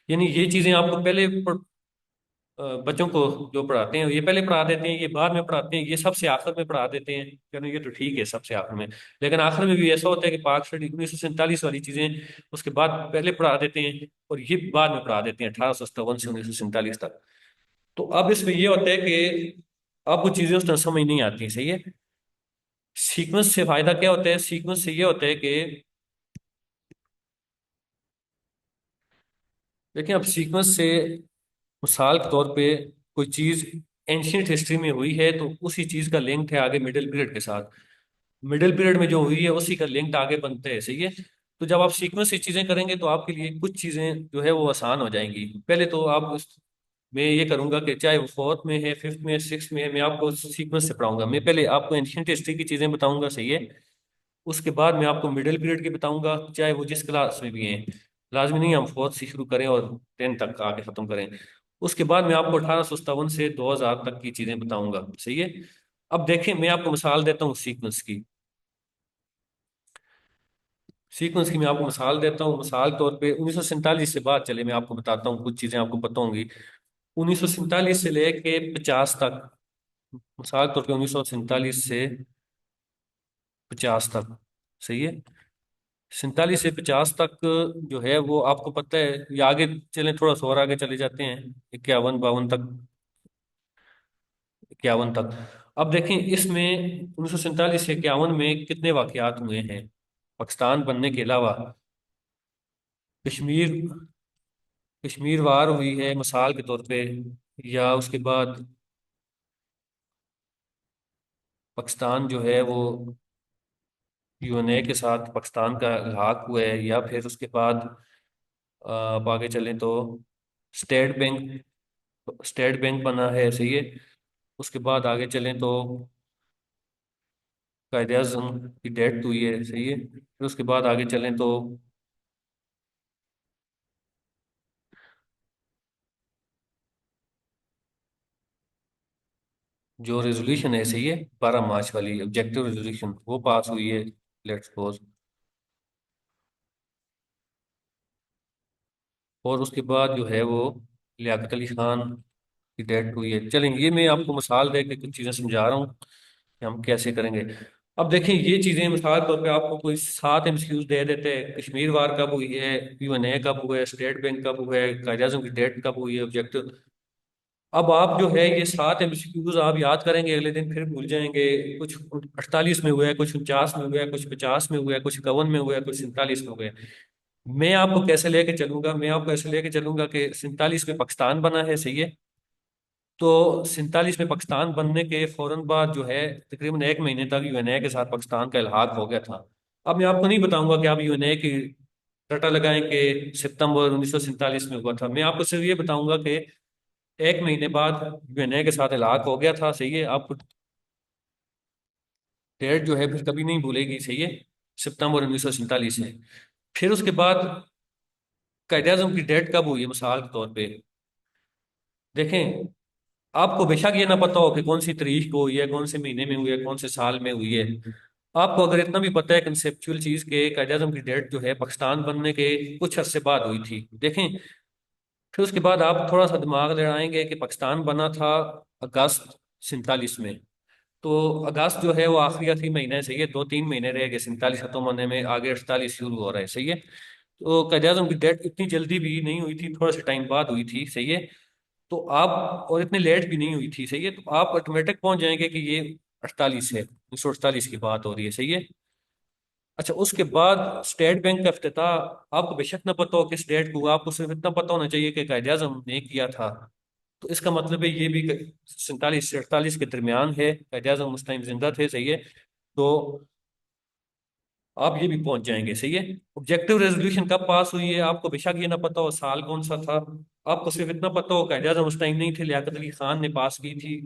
A: यानी ये चीजें आपको पहले बच्चों को जो पढ़ाते हैं ये पहले पढ़ा देते हैं, ये बाद में पढ़ाते हैं, ये सबसे आखिर में पढ़ा देते हैं, कहते ये तो ठीक है सबसे आखिर में। लेकिन आखिर में भी ऐसा होता है कि पाक स्टडी 1947 वाली चीजें उसके बाद पहले पढ़ा देते हैं, और ये बाद में पढ़ा देते हैं 1857 से 1947 तक। तो अब इसमें ये होता है कि आपको चीजें उस तरह समझ नहीं आती, सही है। सीक्वेंस से फायदा क्या होता है? सीक्वेंस से ये होता है कि देखिए, अब सीक्वेंस से मिसाल के तौर पे कोई चीज एंशियंट हिस्ट्री में हुई है तो उसी चीज का लिंक है आगे मिडिल पीरियड के साथ, मिडिल पीरियड में जो हुई है उसी का लिंक आगे बनते हैं, सही है। तो जब आप सीक्वेंस से चीजें करेंगे तो आपके लिए कुछ चीजें जो है वो आसान हो जाएंगी। पहले तो मैं ये करूंगा कि चाहे वो फोर्थ में है, फिफ्थ में है, सिक्स में है, मैं आपको सीक्वेंस से पढ़ाऊंगा। मैं पहले आपको एंशियंट हिस्ट्री की चीजें बताऊंगा, सही है। उसके बाद मैं आपको मिडिल पीरियड की बताऊंगा, चाहे वो जिस क्लास में भी हैं। लाजमी नहीं हम फोर्थ से शुरू करें और 10 तक आके खत्म करें। उसके बाद मैं आपको 1857 से 2000 तक की चीजें बताऊंगा, सही है। अब देखें, मैं आपको मिसाल देता हूँ सीक्वेंस की मैं आपको मिसाल देता हूँ। मिसाल तौर पे 1947 से बाद चले मैं आपको बताता हूँ, कुछ चीजें आपको पता होंगी। 1947 से लेके 50 तक, मिसाल तौर पे 1947 से 50 तक, सही है। 47 से 50 तक जो है वो आपको पता है, ये आगे चलें, थोड़ा सा और आगे चले जाते हैं 51 52 तक, 51 तक। अब देखें इसमें 1947 से 51 में कितने वाकयात हुए हैं पाकिस्तान बनने के अलावा। कश्मीर कश्मीर वार हुई है मिसाल के तौर पे, या उसके बाद पाकिस्तान जो है वो यूएनए के साथ पाकिस्तान का इल्हाक हुआ है, या फिर उसके बाद आप आगे चलें तो स्टेट बैंक स्टेट बैंक बना है, सही है। उसके बाद आगे चलें तो कायदे आज़म की डेथ हुई है, सही है। फिर उसके बाद आगे चलें तो जो रेजोल्यूशन है, सही है, 12 मार्च वाली ऑब्जेक्टिव रेजोल्यूशन वो पास हुई है, लेट्स सपोज। और उसके बाद जो है वो लियाकत अली खान की डेथ हुई है। चलें, ये मैं आपको मिसाल दे के कुछ चीज़ें समझा रहा हूँ कि हम कैसे करेंगे। अब देखें, ये चीज़ें मिसाल तौर पे आपको कोई 7 MCQs दे देते हैं, कश्मीर वार कब हुई है, यूएनए कब हुआ है, स्टेट बैंक कब हुआ है, कायदे आज़म की डेथ कब हुई है, ऑब्जेक्टिव। अब आप जो है ये 7 MCQs आप याद करेंगे, अगले दिन फिर भूल जाएंगे। कुछ 48 में हुआ है, कुछ 49 में हुआ है, कुछ 50 में हुआ है, कुछ 51 में हुआ है, कुछ 47 में हुआ है। मैं आपको कैसे लेके चलूंगा, मैं आपको ऐसे लेके चलूंगा कि 47 में पाकिस्तान बना है, सही है। तो 47 में पाकिस्तान बनने के फौरन बाद जो है तकरीबन एक महीने तक यूएनए के साथ पाकिस्तान का इल्हाक हो गया था। अब मैं आपको नहीं बताऊंगा कि आप यूएनए की रटा लगाएं कि सितंबर 1947 में हुआ था। मैं आपको सिर्फ ये बताऊंगा कि एक महीने बाद यूएनए के साथ इल्हाक हो गया था, सही है। आपको डेट जो है फिर कभी नहीं भूलेगी, सही है। सितंबर 1947 है। फिर उसके बाद कायदे आजम की डेट कब हुई है, मिसाल के तौर पे देखें। आपको बेशक ये ना पता हो कि कौन सी तारीख को हुई है, कौन से महीने में हुई है, कौन से साल में हुई है। आपको अगर इतना भी पता है कंसेप्चुअल चीज के कायदे आजम की डेट जो है पाकिस्तान बनने के कुछ अरसे बाद हुई थी, देखें। फिर उसके बाद आप थोड़ा सा दिमाग लड़ाएंगे कि पाकिस्तान बना था अगस्त 47 में। तो अगस्त जो है वो आखिरी आखिरी महीने है, सही है। 2-3 महीने रह गए 47 खत्म होने में, आगे 48 शुरू हो रहा है, सही है। तो कायदे आजम की डेट इतनी जल्दी भी नहीं हुई थी, थोड़ा सा टाइम बाद हुई थी, सही है। तो आप, और इतनी लेट भी नहीं हुई थी, सही है। तो आप ऑटोमेटिक पहुंच जाएंगे कि ये 48 है, 1948 की बात हो रही है, सही है। अच्छा, उसके बाद स्टेट बैंक का इफ्तिताह, आपको बेशक ना पता हो किस डेट को, आपको सिर्फ इतना पता होना चाहिए कि कायदे आजम ने किया था। तो इसका मतलब है ये भी 47 से 48 के दरमियान है, कायदे आजम उस टाइम जिंदा थे, सही है। तो आप ये भी पहुंच जाएंगे, सही है। ऑब्जेक्टिव रेजोल्यूशन कब पास हुई है, आपको बेशक ये ना पता हो साल कौन सा था। आपको सिर्फ इतना पता हो कायदे आजम उस टाइम नहीं थे, लियाकत अली खान ने पास की थी।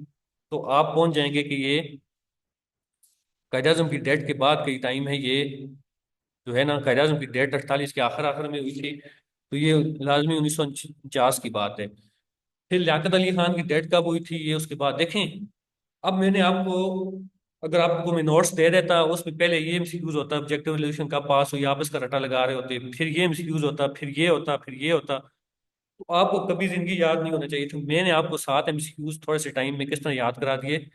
A: तो आप पहुंच जाएंगे कि ये कायदे आजम की डेट के बाद कई टाइम है ये, जो है ना। कायदे आजम की डेट 48 के आखिर आखिर में हुई थी, तो ये लाजमी 1949 की बात है। फिर लियाकत अली खान की डेट कब हुई थी, ये उसके बाद देखें। अब मैंने आपको, अगर आपको मैं नोट्स दे देता उसमें पहले ये एमसीक्यूज होता, ऑब्जेक्टिव रेजोल्यूशन कब पास हुई, आप इसका रटा लगा रहे होते, फिर ये एमसीक्यूज होता, फिर ये होता, फिर ये होता। तो आपको कभी जिंदगी याद नहीं होना चाहिए। तो मैंने आपको 7 एमसीक्यूज थोड़े से टाइम में किस तरह याद करा दिए,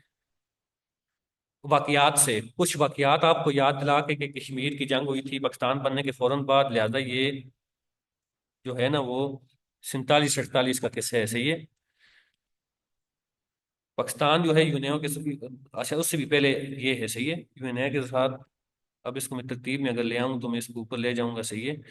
A: वाकयात से। कुछ वाकयात आपको याद दिला के कि कश्मीर की जंग हुई थी पाकिस्तान बनने के फौरन बाद, लिहाजा ये जो है ना वो 47-48 का किस्सा है, सही है। पाकिस्तान जो है यूएनए के अच्छा उससे भी पहले ये है, सही है, यूएनए के साथ। अब इसको मैं तरतीब में अगर ले आऊं तो मैं इसको ऊपर ले जाऊंगा, सही है।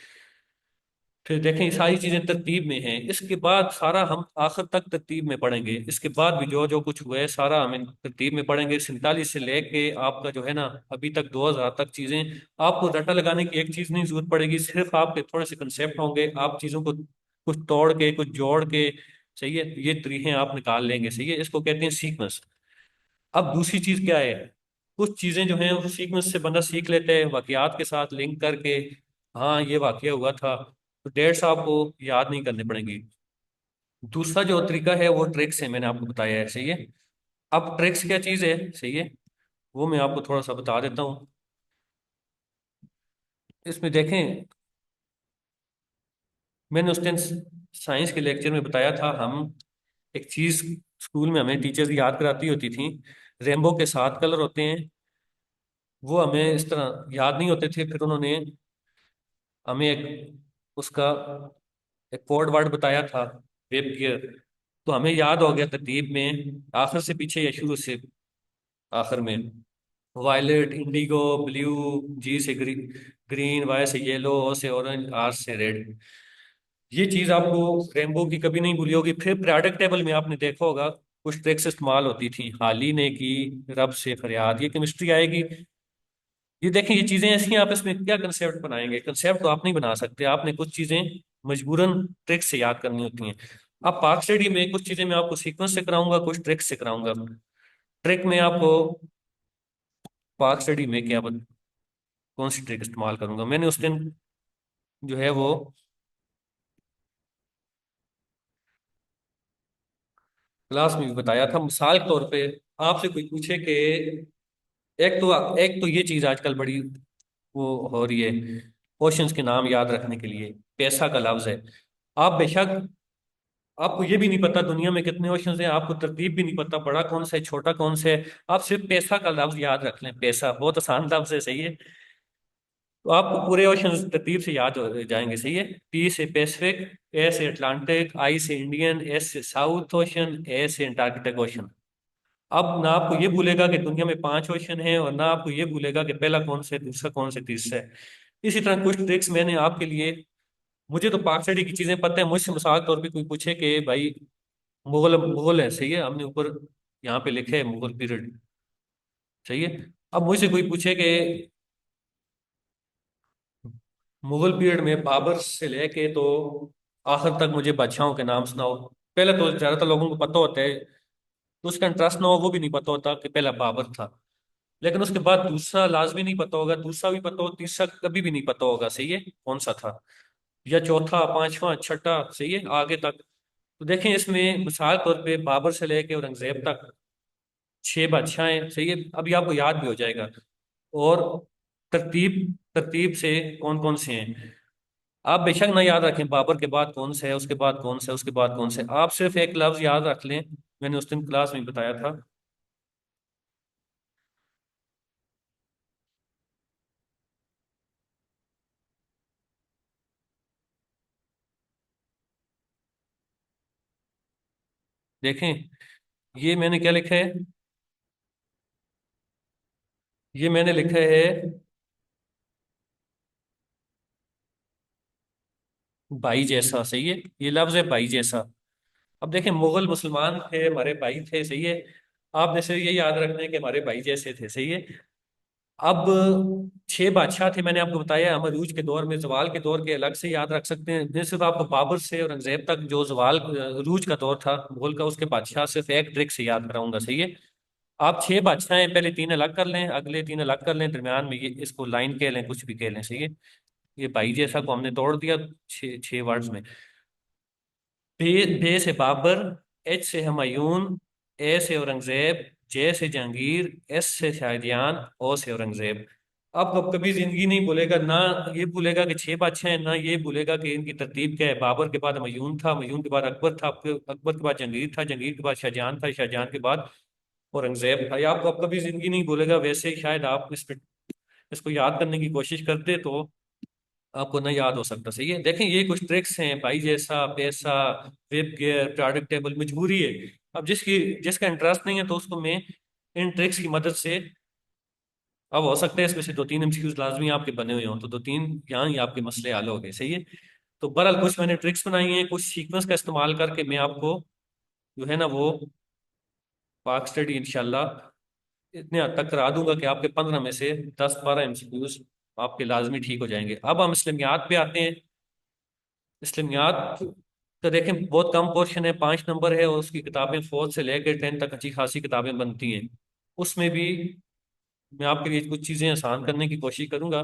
A: फिर देखें ये सारी चीजें तरतीब में हैं, इसके बाद सारा हम आखिर तक तरतीब में पढ़ेंगे। इसके बाद भी जो जो कुछ हुआ है सारा हमें तरतीब में पढ़ेंगे, 47 से लेके आपका जो है ना अभी तक 2000 तक चीजें। आपको डाटा लगाने की एक चीज नहीं जरूरत पड़ेगी, सिर्फ आपके थोड़े से कंसेप्ट होंगे, आप चीजों को कुछ तोड़ के कुछ जोड़ के, सही है, ये तरीके आप निकाल लेंगे, सही है। इसको कहते हैं सीक्वेंस। अब दूसरी चीज क्या है, कुछ चीजें जो हैं वो सीक्वेंस से बंदा सीख लेते हैं वाकयात के साथ लिंक करके। हाँ ये वाकया हुआ था, तो डेट्स आपको याद नहीं करने पड़ेंगी। दूसरा जो तरीका है वो ट्रिक्स है, मैंने आपको बताया है, सही है। अब ट्रिक्स क्या चीज है, सही है, वो मैं आपको थोड़ा सा बता देता हूँ। इसमें देखें, मैंने उस दिन साइंस के लेक्चर में बताया था, हम एक चीज स्कूल में हमें टीचर्स याद कराती होती थी। रेनबो के 7 कलर होते हैं, वो हमें इस तरह याद नहीं होते थे। फिर उन्होंने हमें एक उसका एक कोड वर्ड बताया था, वेब गियर। तो हमें याद हो गया तरतीब में, आखिर से पीछे या शुरू से आखिर में। वायलेट, इंडिगो, ब्लू, जी से ग्रीन, वाई से येलो, ओ से ऑरेंज, आर से रेड। ये चीज आपको रेनबो की कभी नहीं भूली होगी। फिर पीरियोडिक टेबल में आपने देखा होगा कुछ ट्रिक्स इस्तेमाल होती थी, हाली ने की, रब से फरियाद, ये केमिस्ट्री आएगी। ये देखें ये चीजें ऐसी हैं, आप इसमें क्या कंसेप्ट बनाएंगे, कंसेप्ट तो आप नहीं बना सकते, आपने कुछ चीजें मजबूरन ट्रिक से याद करनी होती हैं। अब पाक स्टडी में कुछ चीजें मैं आपको सीक्वेंस से कराऊंगा, कुछ ट्रिक से कराऊंगा। ट्रिक में आपको पाक स्टडी में कौन सी ट्रिक इस्तेमाल करूंगा, मैंने उस दिन जो है वो क्लास में भी बताया था। मिसाल के तौर पे आपसे कोई पूछे कि एक तो ये चीज आजकल बड़ी वो हो रही है, क्वेश्चंस के नाम याद रखने के लिए पैसा का लफ्ज है। आप बेशक, आपको ये भी नहीं पता दुनिया में कितने ओशंस हैं, आपको तरतीब भी नहीं पता बड़ा कौन सा है छोटा कौन सा है, आप सिर्फ पैसा का लफ्ज याद रख लें, पैसा बहुत आसान लफ्ज है, सही है। तो आपको पूरे ओशंस तरतीब से याद हो जाएंगे, सही है। पी से पैसिफिक, ए से अटलांटिक, आई से इंडियन, एस से साउथ ओशन, ए से अंटार्कटिक ओशन। अब ना आपको ये भूलेगा कि दुनिया में 5 ओशन हैं, और ना आपको ये भूलेगा कि पहला कौन सा है, दूसरा कौन सा है, तीसरा है। इसी तरह कुछ ट्रिक्स मैंने आपके लिए मुझे तो पाक स्टडी की चीजें पता है। मुझसे मिसाल के तौर पे कोई पूछे कि भाई मुगल मुगल है, सही है, हमने ऊपर यहाँ पे लिखे है मुगल पीरियड, सही है। अब मुझसे कोई पूछे कि मुगल पीरियड में बाबर से लेके तो आखिर तक मुझे बादशाहों के नाम सुनाओ। पहले तो ज्यादातर लोगों को पता होता है, तो उसका इंटरेस्ट ना हो वो भी नहीं पता होता कि पहला बाबर था। लेकिन उसके बाद दूसरा लाजमी नहीं पता होगा, दूसरा भी पता हो, तीसरा कभी भी नहीं पता होगा, सही है, कौन सा था, या चौथा, पांचवा, छठा, सही है, आगे तक। तो देखें इसमें मिसाल तौर पे बाबर से लेके औरंगजेब तक 6 बादशाह, सही है, अभी आपको याद भी हो जाएगा। और तरतीब तरतीब से कौन कौन से हैं, आप बेशक ना याद रखें बाबर के बाद कौन से है, उसके बाद कौन से है, उसके बाद कौन से है। आप सिर्फ एक लफ्ज याद रख लें, मैंने उस दिन क्लास में बताया था। देखें, ये मैंने क्या लिखा है, ये मैंने लिखा है भाई जैसा, सही है, ये लफ्ज है भाई जैसा। अब देखें, मुगल मुसलमान थे, हमारे भाई थे, सही है, आपने सिर्फ ये याद रखना है कि हमारे भाई जैसे थे, सही है। अब 6 बादशाह थे, मैंने आपको बताया, हम अरूज के दौर में, जवाल के दौर के अलग से याद रख सकते हैं। मैं सिर्फ आपको बाबर से औरंगजेब तक जो जवाल अरूज का दौर था मुगल का, उसके बादशाह सिर्फ एक ट्रिक से याद कराऊंगा, सही है। आप 6 बादशाह हैं, पहले 3 अलग कर लें, अगले 3 अलग कर लें, दरमियान में ये इसको लाइन कह लें, कुछ भी कह लें, सही है। ये भाई जैसा को हमने तोड़ दिया 6 वर्ड्स में। बे से बाबर, एच से हुमायूं, ए से औरंगजेब, जे से जहांगीर, एस से शाहजहां, ओ से औरंगजेब। अब कभी जिंदगी नहीं भूलेगा ना, ये भूलेगा कि 6 बादशाह हैं, ना ये भूलेगा कि इनकी तरतीब क्या है। बाबर के बाद हुमायूं था, हुमायूं के बाद अकबर था, अकबर के बाद जहांगीर था, जहांगीर के बाद शाहजहां था, शाहजहां के बाद औरंगजेब था। ये आपको अब कभी जिंदगी नहीं भूलेगा। वैसे ही शायद आप इसको याद करने की कोशिश करते तो आपको ना याद हो सकता, सही है। देखें, ये कुछ ट्रिक्स हैं, भाई जैसा, पैसा, वेब गियर, प्रोडक्ट टेबल, मजबूरी है। अब जिसका इंटरेस्ट नहीं है तो उसको मैं इन ट्रिक्स की मदद से, अब हो सकता है इसमें से 2-3 एमसीक्यूज लाजमी आपके बने हुए हों, तो 2-3 यहाँ ही आपके मसले हल हो गए, सही है। तो बहरहाल कुछ मैंने ट्रिक्स बनाई हैं, कुछ सीक्वेंस का इस्तेमाल करके मैं आपको जो है ना वो पाक स्टडी इंशाल्लाह इतने हद तक करा दूंगा कि आपके 15 में से 10-12 एमसीक्यूज आपके लाजमी ठीक हो जाएंगे। अब हम इस्लामियात पे आते हैं। इस्लामियात तो देखें बहुत कम पोर्शन है, 5 नंबर है, और उसकी किताबें 4 से लेकर 10 तक अच्छी खासी किताबें बनती हैं। उसमें भी मैं आपके लिए कुछ चीज़ें आसान करने की कोशिश करूंगा।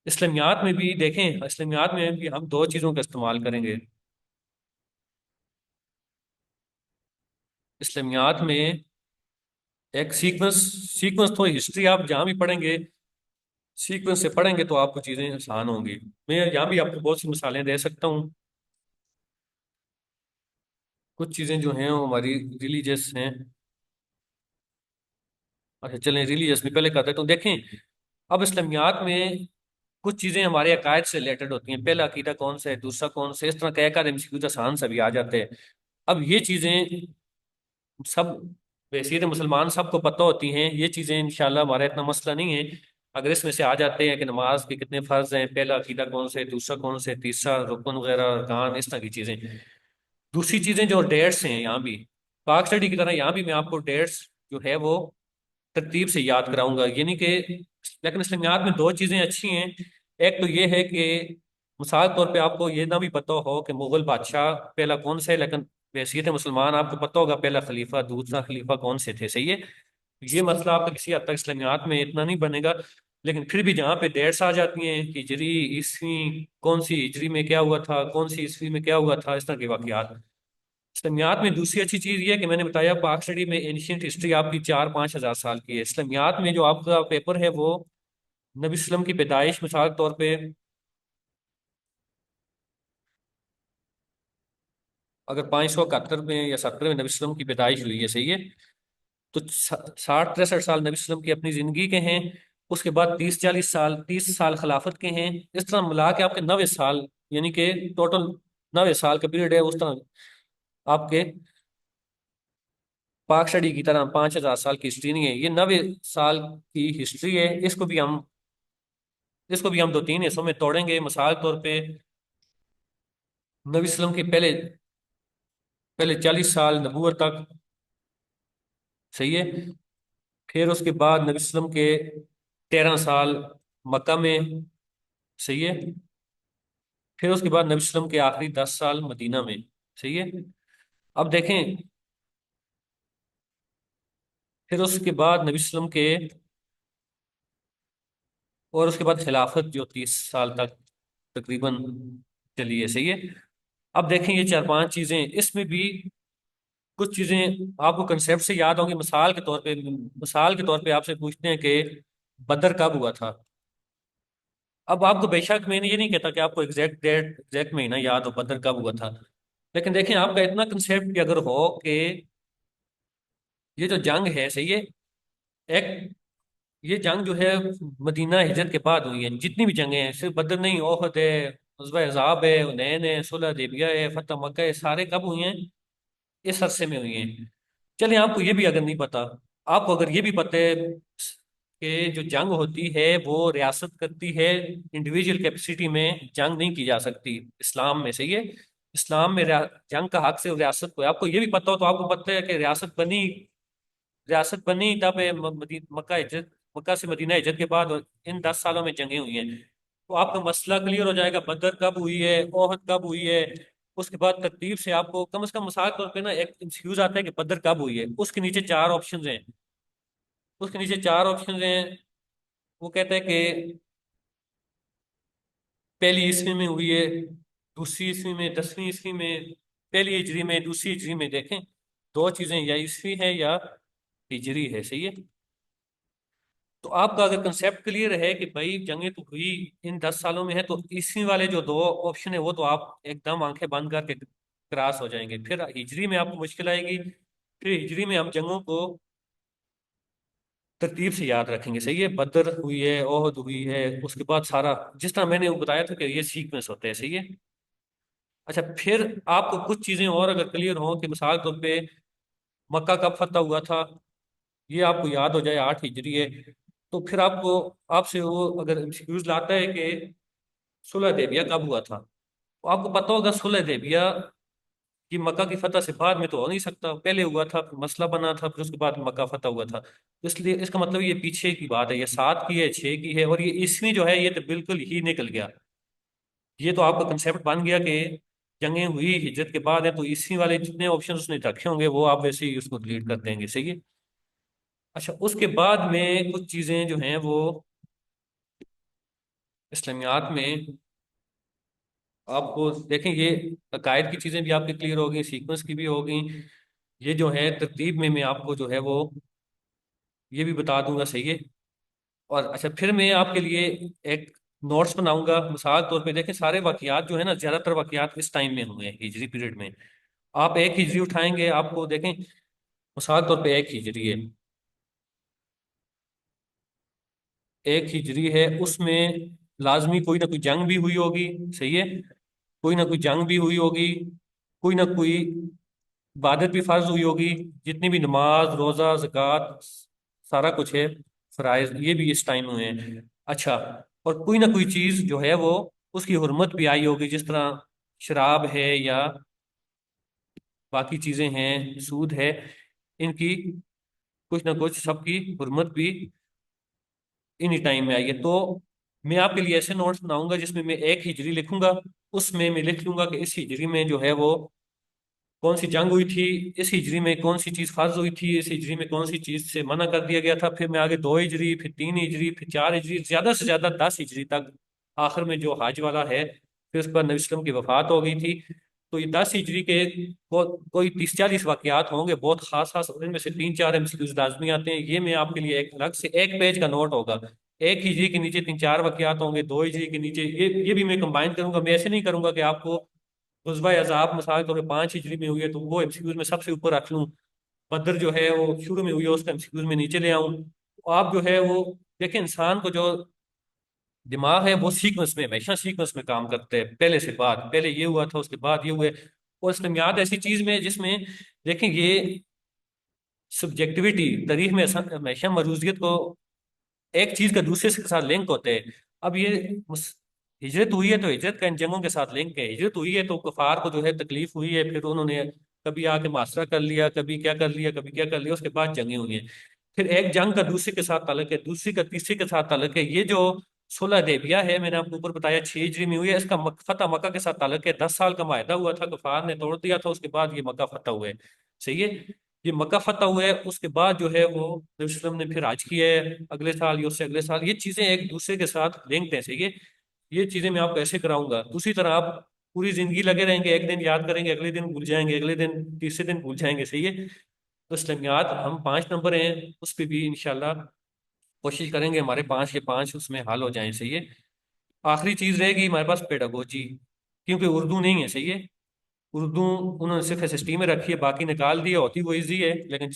A: इस्लामियात में भी देखें, इस्लामियात में भी हम 2 चीज़ों का इस्तेमाल करेंगे। इस्लामियात में एक सीक्वेंस, सीक्वेंस तो हिस्ट्री आप जहाँ भी पढ़ेंगे, सीक्वेंस से पढ़ेंगे तो आपको चीज़ें आसान होंगी। मैं यहाँ भी आपको बहुत सी मिसालें दे सकता हूँ। कुछ चीज़ें जो हैं वो हमारी रिलीजियस हैं। अच्छा चलें, रिलीजियस में पहले करते हैं, तो देखें, अब इस्लामियात में कुछ चीजें हमारे अकायद से रिलेटेड होती हैं। पहला अकीदा कौन सा है, दूसरा कौन सा है, इस तरह कह कर एमसीक्यू आसान से भी आ जाते हैं। अब ये चीजें सब वैसे तो मुसलमान सबको पता होती हैं, ये चीजें इंशाल्लाह हमारा इतना मसला नहीं है। अगर इसमें से आ जाते हैं कि नमाज के कितने फर्ज हैं, पहला अकीदा कौन सा है, दूसरा कौन सा है, तीसरा रुकन वगैरह, अरकान, इस तरह की चीजें। दूसरी चीजें जो डेट्स हैं, यहाँ भी पाक स्टडी की तरह यहाँ भी मैं आपको डेट्स जो है वो तरतीब से याद कराऊंगा, यानी कि। लेकिन इस्लामियात में 2 चीजें अच्छी हैं। एक तो ये है कि मिसाल तौर पे आपको ये ना भी पता हो कि मुगल बादशाह पहला कौन सा है, लेकिन वैसियत मुसलमान आपको पता होगा पहला खलीफा, दूसरा खलीफा कौन से थे, सही है। ये मसला आपका किसी हद तक इस्लामियात में इतना नहीं बनेगा। लेकिन फिर भी जहाँ पे डेट्स आ जाती हैं, हिजरी, ईस्वी, कौन सी हिजरी में क्या हुआ था, कौन सी ईस्वी में क्या हुआ था, इस तरह के वाकयात। इस्लामियात में दूसरी अच्छी चीज ये है कि मैंने बताया पाक स्टडी में एंशियंट हिस्ट्री आपकी 4-5 हज़ार साल की है। इस्लामियात में जो आपका पेपर है वो नबी वसल्लम की पैदाइश, मिसाल के तौर पे अगर 571 में या 70 में नबी वसल्लम की पैदाइश हुई है, सही है, तो 60-63 साल नबी वसल्लम की अपनी जिंदगी के हैं। उसके बाद 30-40 साल, 30 साल खिलाफत के हैं। इस तरह मिला के आपके 90 साल, यानी कि टोटल 90 साल का पीरियड है। उस तरह आपके पाक स्टडी की तरह 5 हज़ार साल की हिस्ट्री नहीं है, ये 90 साल की हिस्ट्री है। इसको भी हम इसको भी हम दो तीन हिस्सों में तोड़ेंगे। मिसाल के तौर पे नबी वसल्लम के पहले पहले 40 साल नबूवत तक, सही है। फिर उसके बाद नबी वसल्लम के 13 साल मक्का में, सही है। फिर उसके बाद नबी वसल्लम के आखिरी 10 साल मदीना में, सही है। अब देखें, फिर उसके बाद नबी वसल्लम के, और उसके बाद खिलाफत जो 30 साल तक तकरीबन चली है, सही है। अब देखें ये चार पांच चीजें, इसमें भी कुछ चीजें आपको कंसेप्ट से याद होंगी। मिसाल के तौर पे आपसे पूछते हैं कि बदर कब हुआ था। अब आपको बेशक मैंने ये नहीं कहता कि आपको एग्जैक्ट डेट एग्जैक्ट महीना याद हो बदर कब हुआ था, लेकिन देखें आपका इतना कंसेप्ट भी अगर हो कि ये जो जंग है, सही है, एक ये जंग जो है मदीना हिजरत के बाद हुई है। जितनी भी जंगें हैं, सिर्फ बदर नहीं, ओहद है, ग़ज़वा अहज़ाब है, हुनैन है, सुलह हुदैबिया है, फतह मक्का है, सारे कब हुए हैं? इस अरसे में हुई हैं। चलिए आपको ये भी अगर नहीं पता, आपको अगर ये भी पता है कि जो जंग होती है वो रियासत करती है, इंडिविजुअल कैपेसिटी में जंग नहीं की जा सकती इस्लाम में, सही है। इस्लाम में जंग का हक से रियासत को है। आपको ये भी पता हो तो आपको पता है कि रियासत बनी तब मक्का से मदीना हिजरत के बाद इन 10 सालों में जंगें हुई हैं। तो आपका मसला क्लियर हो जाएगा, बदर कब हुई है, ओहद कब हुई है। उसके बाद तरतीब से आपको कम से कम मिसाल के तौर पे ना एक इंफ्यूज आता है कि बदर कब हुई है। उसके नीचे चार ऑप्शन हैं। वो कहता है कि पहली ईस्वी में हुई है, दूसरी ईस्वी में, 10वीं ईस्वी में, पहली हिजरी में, दूसरी हिजरी में। देखें दो चीजें, या ईस्वी है या हिजरी है, सही है। तो आपका अगर कंसेप्ट क्लियर है कि भाई जंगें तो हुई इन 10 सालों में है, तो ईस्वी वाले जो दो ऑप्शन है वो तो आप एकदम आंखें बंद करके क्रॉस हो जाएंगे। फिर हिजरी में आपको मुश्किल आएगी। फिर हिजरी में हम जंगों को तरतीब से याद रखेंगे, सही है। बदर हुई है, ओहद हुई है, उसके बाद सारा जिस तरह मैंने वो बताया था कि ये सीक्वेंस होते हैं, सही है। अच्छा, फिर आपको कुछ चीजें और अगर क्लियर हो कि मिसाल के तौर पे मक्का कब फतह हुआ था, ये आपको याद हो जाए, 8 हिजरी है। तो फिर आपसे वो अगर एक्सक्यूज लाता है कि सुलह हुदैबिया कब हुआ था, तो आपको पता होगा सुलह हुदैबिया कि मक्का की फतह से बाद में तो हो नहीं सकता, पहले हुआ था, फिर मसला बना था, फिर उसके बाद मक्का फतह हुआ था। तो इसलिए इसका मतलब ये पीछे की बात है, ये 7 की है, 6 की है, और ये ईस्वी जो है ये तो बिल्कुल ही निकल गया। ये तो आपका कंसेप्ट बन गया कि जंगें हुई हिजरत के बाद है, तो ईस्वी वाले जितने ऑप्शन उसने रखे होंगे वो आप वैसे ही उसको डिलीट कर देंगे, सही है। अच्छा, उसके बाद में कुछ चीजें जो हैं वो इस्लामियात में आपको देखें, ये अकायद की चीजें भी आपकी क्लियर हो गई, सीक्वेंस की भी हो गई। ये जो है तरतीब में मैं आपको जो है वो ये भी बता दूंगा, सही है। और अच्छा, फिर मैं आपके लिए एक नोट्स बनाऊंगा। मिसाल के तौर पे देखें, सारे वाकयात जो है ना, ज्यादातर वाकयात इस टाइम में हुए हैं, हिजरी पीरियड में। आप एक हिजरी उठाएंगे, आपको देखें मिसाल के तौर पे एक हिजरी है, उसमें लाजमी कोई ना कोई जंग भी हुई होगी, सही है। कोई ना कोई जंग भी हुई होगी, कोई ना कोई इबादत भी फर्ज हुई होगी, जितनी भी नमाज रोजा ज़कात सारा कुछ है, फराइज, ये भी इस टाइम हुए हैं। अच्छा, और कोई ना कोई चीज जो है वो उसकी हुर्मत भी आई होगी, जिस तरह शराब है या बाकी चीजें हैं, सूद है, इनकी कुछ ना कुछ सबकी हुर्मत भी इन्हीं टाइम में आई है। तो मैं आपके लिए ऐसे नोट्स बनाऊंगा जिसमें मैं एक हिजरी लिखूंगा, उसमें मैं लिख लूंगा कि इस हिजरी में जो है वो कौन सी जंग हुई थी, इस हिजरी में कौन सी चीज फर्ज हुई थी, इस हिजरी में कौन सी चीज से मना कर दिया गया था। फिर मैं आगे 2 हिजरी, फिर 3 हिजरी, फिर 4 हिजरी, ज्यादा से ज्यादा 10 हिजरी तक, आखिर में जो हज वाला है, फिर उस पर नबी वसल्लम की वफात हो गई थी। तो ये 10 हिजरी के कोई 30-40 वाकयात होंगे बहुत खास खास, और इनमें से 3-4 एमसीक्यूज लाजमी आते हैं। ये मैं आपके लिए एक अलग से एक पेज का नोट होगा। एक हिजरी के नीचे 3-4 वाकयात होंगे, 2 हिजरी के नीचे ये भी मैं कंबाइन करूंगा। मैं ऐसे नहीं करूंगा कि आपको ग़ुज़वा अज़ाब मिसाल के तौर पे 5 हिजरी में हुई है तो वो एमसीक्यूज में सबसे ऊपर रख लूँ, बदर जो है वो शुरू में हुई है उसका एमसीक्यूज में नीचे ले आऊँ। तो आप जो है वो देखें, इंसान को जो दिमाग है वो सीक्वेंस में, हमेशा सीक्वेंस में काम करते हैं, पहले से बाद, पहले ये हुआ था उसके बाद ये हुए। और इस्लामियात ऐसी चीज में जिसमें देखें ये सब्जेक्टिविटी तारीख में हमेशा मरूजियत को एक चीज का दूसरे के साथ लिंक होते हैं। अब ये हिजरत हुई है तो हिजरत का इन जंगों के साथ लिंक है। हिजरत हुई है तो कुफार को जो है तकलीफ हुई है, फिर उन्होंने कभी आके मासरा कर लिया, कभी क्या कर लिया, कभी क्या कर लिया, उसके बाद जंगें हुई हैं। फिर एक जंग का दूसरे के साथ ताल्लुक है, दूसरी का तीसरे के साथ ताल्लुक है। ये जो सुलह हुदैबिया है, मैंने आपको ऊपर बताया 6 हिजरी में हुई है, इसका फतह मक्का के साथ ताल्लुक है। 10 साल का माहिदा हुआ था, कुफार ने तोड़ दिया था, उसके बाद ये मक्का फतह हुआ है। सही है। ये मक्का फतह हुआ है, उसके बाद जो है वो नबी वसल्लम ने फिर हज किया है अगले साल या उससे अगले साल। ये चीजें एक दूसरे के साथ लिंक्ड हैं। सही है। ये चीजें मैं आपको ऐसे कराऊंगा, दूसरी तरह आप पूरी जिंदगी लगे रहेंगे, एक दिन याद करेंगे, अगले दिन भूल जाएंगे, अगले दिन तीसरे दिन भूल जाएंगे। सही है। तो इस्लामियात हम 5 नंबर हैं, उस पर भी इंशाल्लाह कोशिश करेंगे हमारे 5 के 5 उसमें हल हो जाएं। सही है। आखिरी चीज रहेगी हमारे पास पेडागोजी, क्योंकि उर्दू नहीं है। सही है। उर्दू उन्होंने सिर्फ एसएसटी में रखी है, बाकी निकाल दिया, होती वो इजी है लेकिन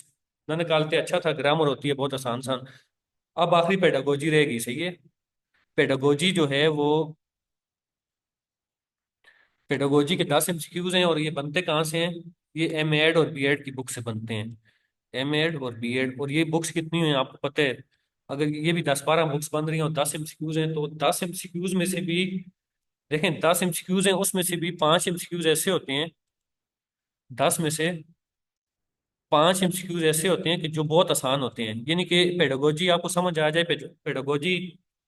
A: ना निकालते अच्छा था, ग्रामर होती है बहुत आसान सान। अब आखिरी पेडागोजी रहेगी। सही है। पेडागोजी जो है वो, पेडागोजी के 10 एमसीक्यूज हैं, और ये बनते कहाँ से हैं? ये एम एड और बी एड की बुक से बनते हैं। एम एड और बी एड, और ये बुक्स कितनी हैं आपको पता है? अगर ये भी 10-12 बुक्स बन रही हैं और 10 एमसीक्यूज हैं, तो 10 एमसीक्यूज में से भी देखें, 10 एमसीक्यूज हैं, उसमें से भी 5 एमसीक्यूज ऐसे होते हैं, 10 में से 5 एमसीक्यूज ऐसे होते हैं कि जो बहुत आसान होते हैं। यानी कि पेडागोजी आपको समझ आ जाए। पेडागोजी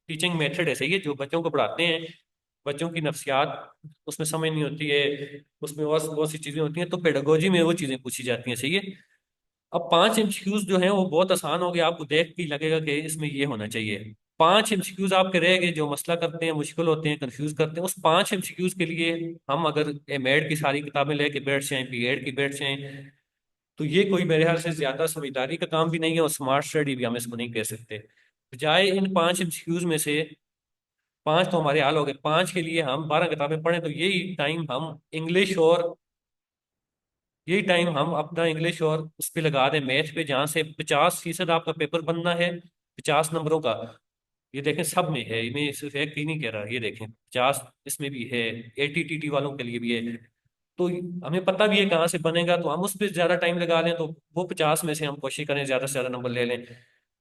A: टीचिंग मेथड है। सही है। जो बच्चों को पढ़ाते हैं, बच्चों की नफ्सियात उसमें समझ नहीं होती है, उसमें और बहुत सी चीजें होती हैं, तो पेडागोजी में वो चीजें पूछी जाती हैं। सही है। अब 5 एमसीक्यूज जो हैं वो बहुत आसान हो गए, आपको देख के ही लगेगा कि इसमें ये होना चाहिए। 5 एमसीक्यूज आपके रह गए जो मसला करते हैं, मुश्किल होते हैं, कंफ्यूज करते हैं। उस 5 एमसीक्यूज के लिए हम अगर एम की सारी किताबें लेके बैठ जाएं, बी की बैठ जाएं, तो ये कोई मेरे ख्याल से ज्यादा समझदारी का काम भी नहीं है, और स्मार्ट स्टडी भी हम इसको नहीं कह सकते। बजाय इन 5 एमसीक्यूज में से 5 तो हमारे हाल हो गए, 5 के लिए हम 12 किताबें पढ़ें, तो यही टाइम हम अपना इंग्लिश और उस पर लगा दें, मैथ पे, जहाँ से 50% आपका पेपर बनना है 50 नंबरों का। ये देखें सब में है, मैं सिर्फ एक ही नहीं कह रहा, ये देखें 50 इसमें भी है, एटीटीटी वालों के लिए भी है। तो हमें पता भी है कहाँ से बनेगा, तो हम उस पर ज्यादा टाइम लगा लें, तो वो 50 में से हम कोशिश करें ज्यादा से ज्यादा नंबर ले लें।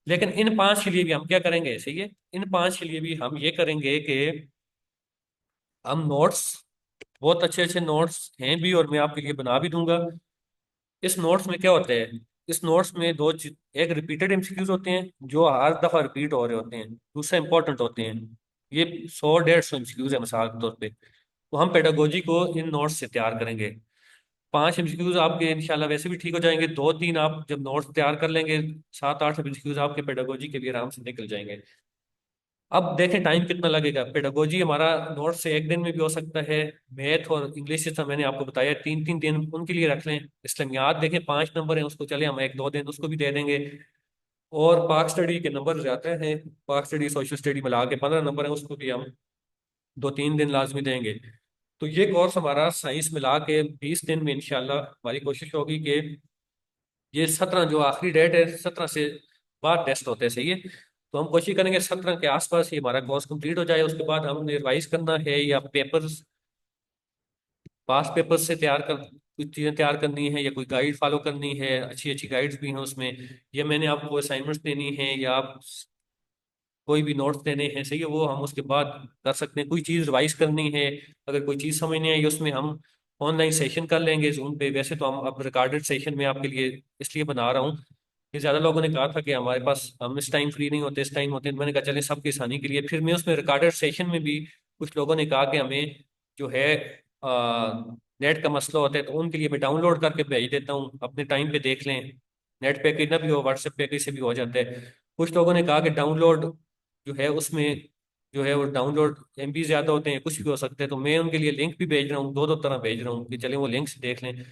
A: लेकिन इन 5 के लिए भी हम क्या करेंगे? सही है। इन 5 के लिए भी हम ये करेंगे कि हम नोट्स, बहुत अच्छे अच्छे नोट्स हैं भी, और मैं आपके लिए बना भी दूंगा। इस नोट्स में क्या होता है? इस नोट्स में एक रिपीटेड एमसीक्यूज होते हैं जो हर दफा रिपीट हो रहे होते हैं, दूसरा इंपॉर्टेंट होते हैं। ये 100-150 एमसीक्यूज है मिसाल के तौर पे। तो हम पेडागोजी को इन नोट्स से तैयार करेंगे। 5 एमसीक्यूज आपके इंशाल्लाह वैसे भी ठीक हो जाएंगे, 2-3 आप जब नोट्स तैयार कर लेंगे, 7-8 एमसीक्यूज आपके पेडागोजी के लिए आराम से निकल जाएंगे। अब देखें टाइम कितना लगेगा। पेडागोजी हमारा नोट से एक दिन में भी हो सकता है। मैथ और इंग्लिश से मैंने आपको बताया 3-3 दिन उनके लिए रख लें। इस्लामियात देखें 5 नंबर हैं, उसको चले हम 1-2 दिन उसको भी दे देंगे। और पाक स्टडी के नंबर ज्यादा हैं, पाक स्टडी सोशल स्टडी मिला के 15 नंबर हैं, उसको भी हम 2-3 दिन लाजमी देंगे। तो ये कोर्स हमारा साइंस मिला के 20 दिन में इंशाल्लाह हमारी कोशिश होगी कि ये 17, जो आखिरी डेट है 17 से बाद टेस्ट होते हैं। सही है। तो हम कोशिश करेंगे 17 के आसपास ही हमारा कोर्स कंप्लीट हो जाए। उसके बाद हमने रिवाइज करना है, या पेपर्स, पास्ट पेपर्स से तैयार कर कुछ चीज़ें तैयार करनी है, या कोई गाइड फॉलो करनी है, अच्छी अच्छी गाइड्स भी हैं उसमें, या मैंने आपको असाइनमेंट्स देनी है, या आप कोई भी नोट्स देने हैं। सही है। वो हम उसके बाद कर सकते हैं। कोई चीज़ रिवाइज करनी है, अगर कोई चीज़ समझ नहीं आई उसमें, हम ऑनलाइन सेशन कर लेंगे जूम पे। वैसे तो हम अब रिकॉर्डेड सेशन में आपके लिए इसलिए बना रहा हूँ कि ज़्यादा लोगों ने कहा था कि हमारे पास, हम इस टाइम फ्री नहीं होते, इस टाइम होते हैं, तो मैंने कहा चले सबकी आसानी के लिए। फिर मैं उसमें रिकॉर्डेड सेशन में भी, कुछ लोगों ने कहा कि हमें जो है नेट का मसला होता है, तो उनके लिए मैं डाउनलोड करके भेज देता हूँ, अपने टाइम पे देख लें। नेट पैकेज ना भी हो, व्हाट्सएप पैकेज से भी हो जाता है। कुछ लोगों ने कहा कि डाउनलोड जो है उसमें जो है वो डाउनलोड एमबी ज्यादा होते हैं, कुछ भी हो सकते हैं, तो मैं उनके लिए लिंक भी भेज रहा हूँ, दो दो तरह भेज रहा हूँ कि चले वो लिंक से देख लें।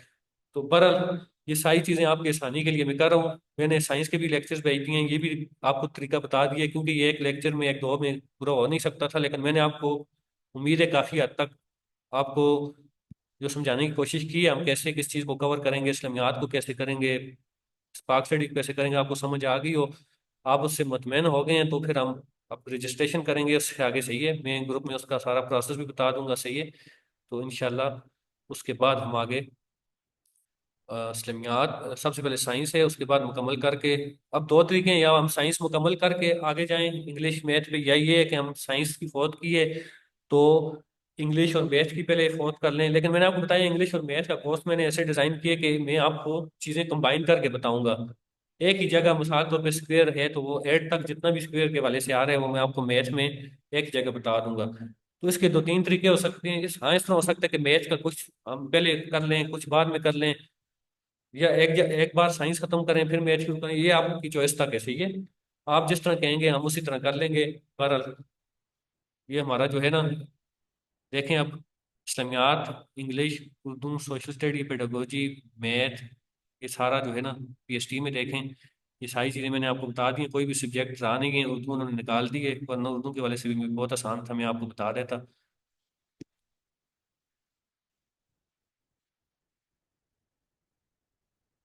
A: तो बहरहाल ये सारी चीजें आपकी आसानी के लिए मैं कर रहा हूँ। मैंने साइंस के भी लेक्चर्स भेज दिए हैं, ये भी आपको तरीका बता दिया, क्योंकि ये एक लेक्चर में 1-2 में पूरा हो नहीं सकता था, लेकिन मैंने आपको, उम्मीद है काफी हद तक आपको जो समझाने की कोशिश की है, हम कैसे किस चीज़ को कवर करेंगे, इस्लामियात को कैसे करेंगे, स्पार्क स्टडी को कैसे करेंगे, आपको समझ आ गई हो, आप उससे मुतमईन हो गए हैं, तो फिर हम अब रजिस्ट्रेशन करेंगे उससे आगे। सही है। मैं ग्रुप में उसका सारा प्रोसेस भी बता दूंगा। सही है। तो इंशाल्लाह उसके बाद हम आगे इस्लामियात सबसे पहले साइंस है, उसके बाद मुकम्मल करके, अब दो तरीके हैं, या हम साइंस मुकम्मल करके आगे जाएं इंग्लिश मैथ पे, या ये है कि हम साइंस की फोर्थ की है तो इंग्लिश और मैथ की पहले फोर्थ कर लें। लेकिन मैंने आपको बताया इंग्लिश और मैथ का कोर्स मैंने ऐसे डिजाइन किया कि मैं आपको चीजें कंबाइन करके बताऊंगा। एक ही जगह मिसाल तौर पे स्क्वायर है तो वो 8 तक जितना भी स्क्वायर के वाले से आ रहे हैं वो मैं आपको मैथ में एक जगह बता दूंगा। तो इसके दो तीन तरीके हो सकते हैं। इस तरह हो सकता है कि मैथ का कुछ हम पहले कर लें कुछ बाद में कर लें, या एक बार साइंस खत्म करें फिर मैथ शुरू करें, ये आपकी चॉइस तक है, सही है। आप जिस तरह कहेंगे हम उसी तरह कर लेंगे। बहरहाल ये हमारा जो है ना, देखें अब, इस्लामियात, English, Urdu, social study, pedagogy, math, ये सारा जो है ना पीएचडी में देखें, ये सारी चीज़ें मैंने आपको बता दी हैं। कोई भी सब्जेक्ट रहा नहीं है, उर्दू उन्होंने निकाल दी है, वरना उर्दू के वाले से भी बहुत आसान था, मैं आपको बता देता।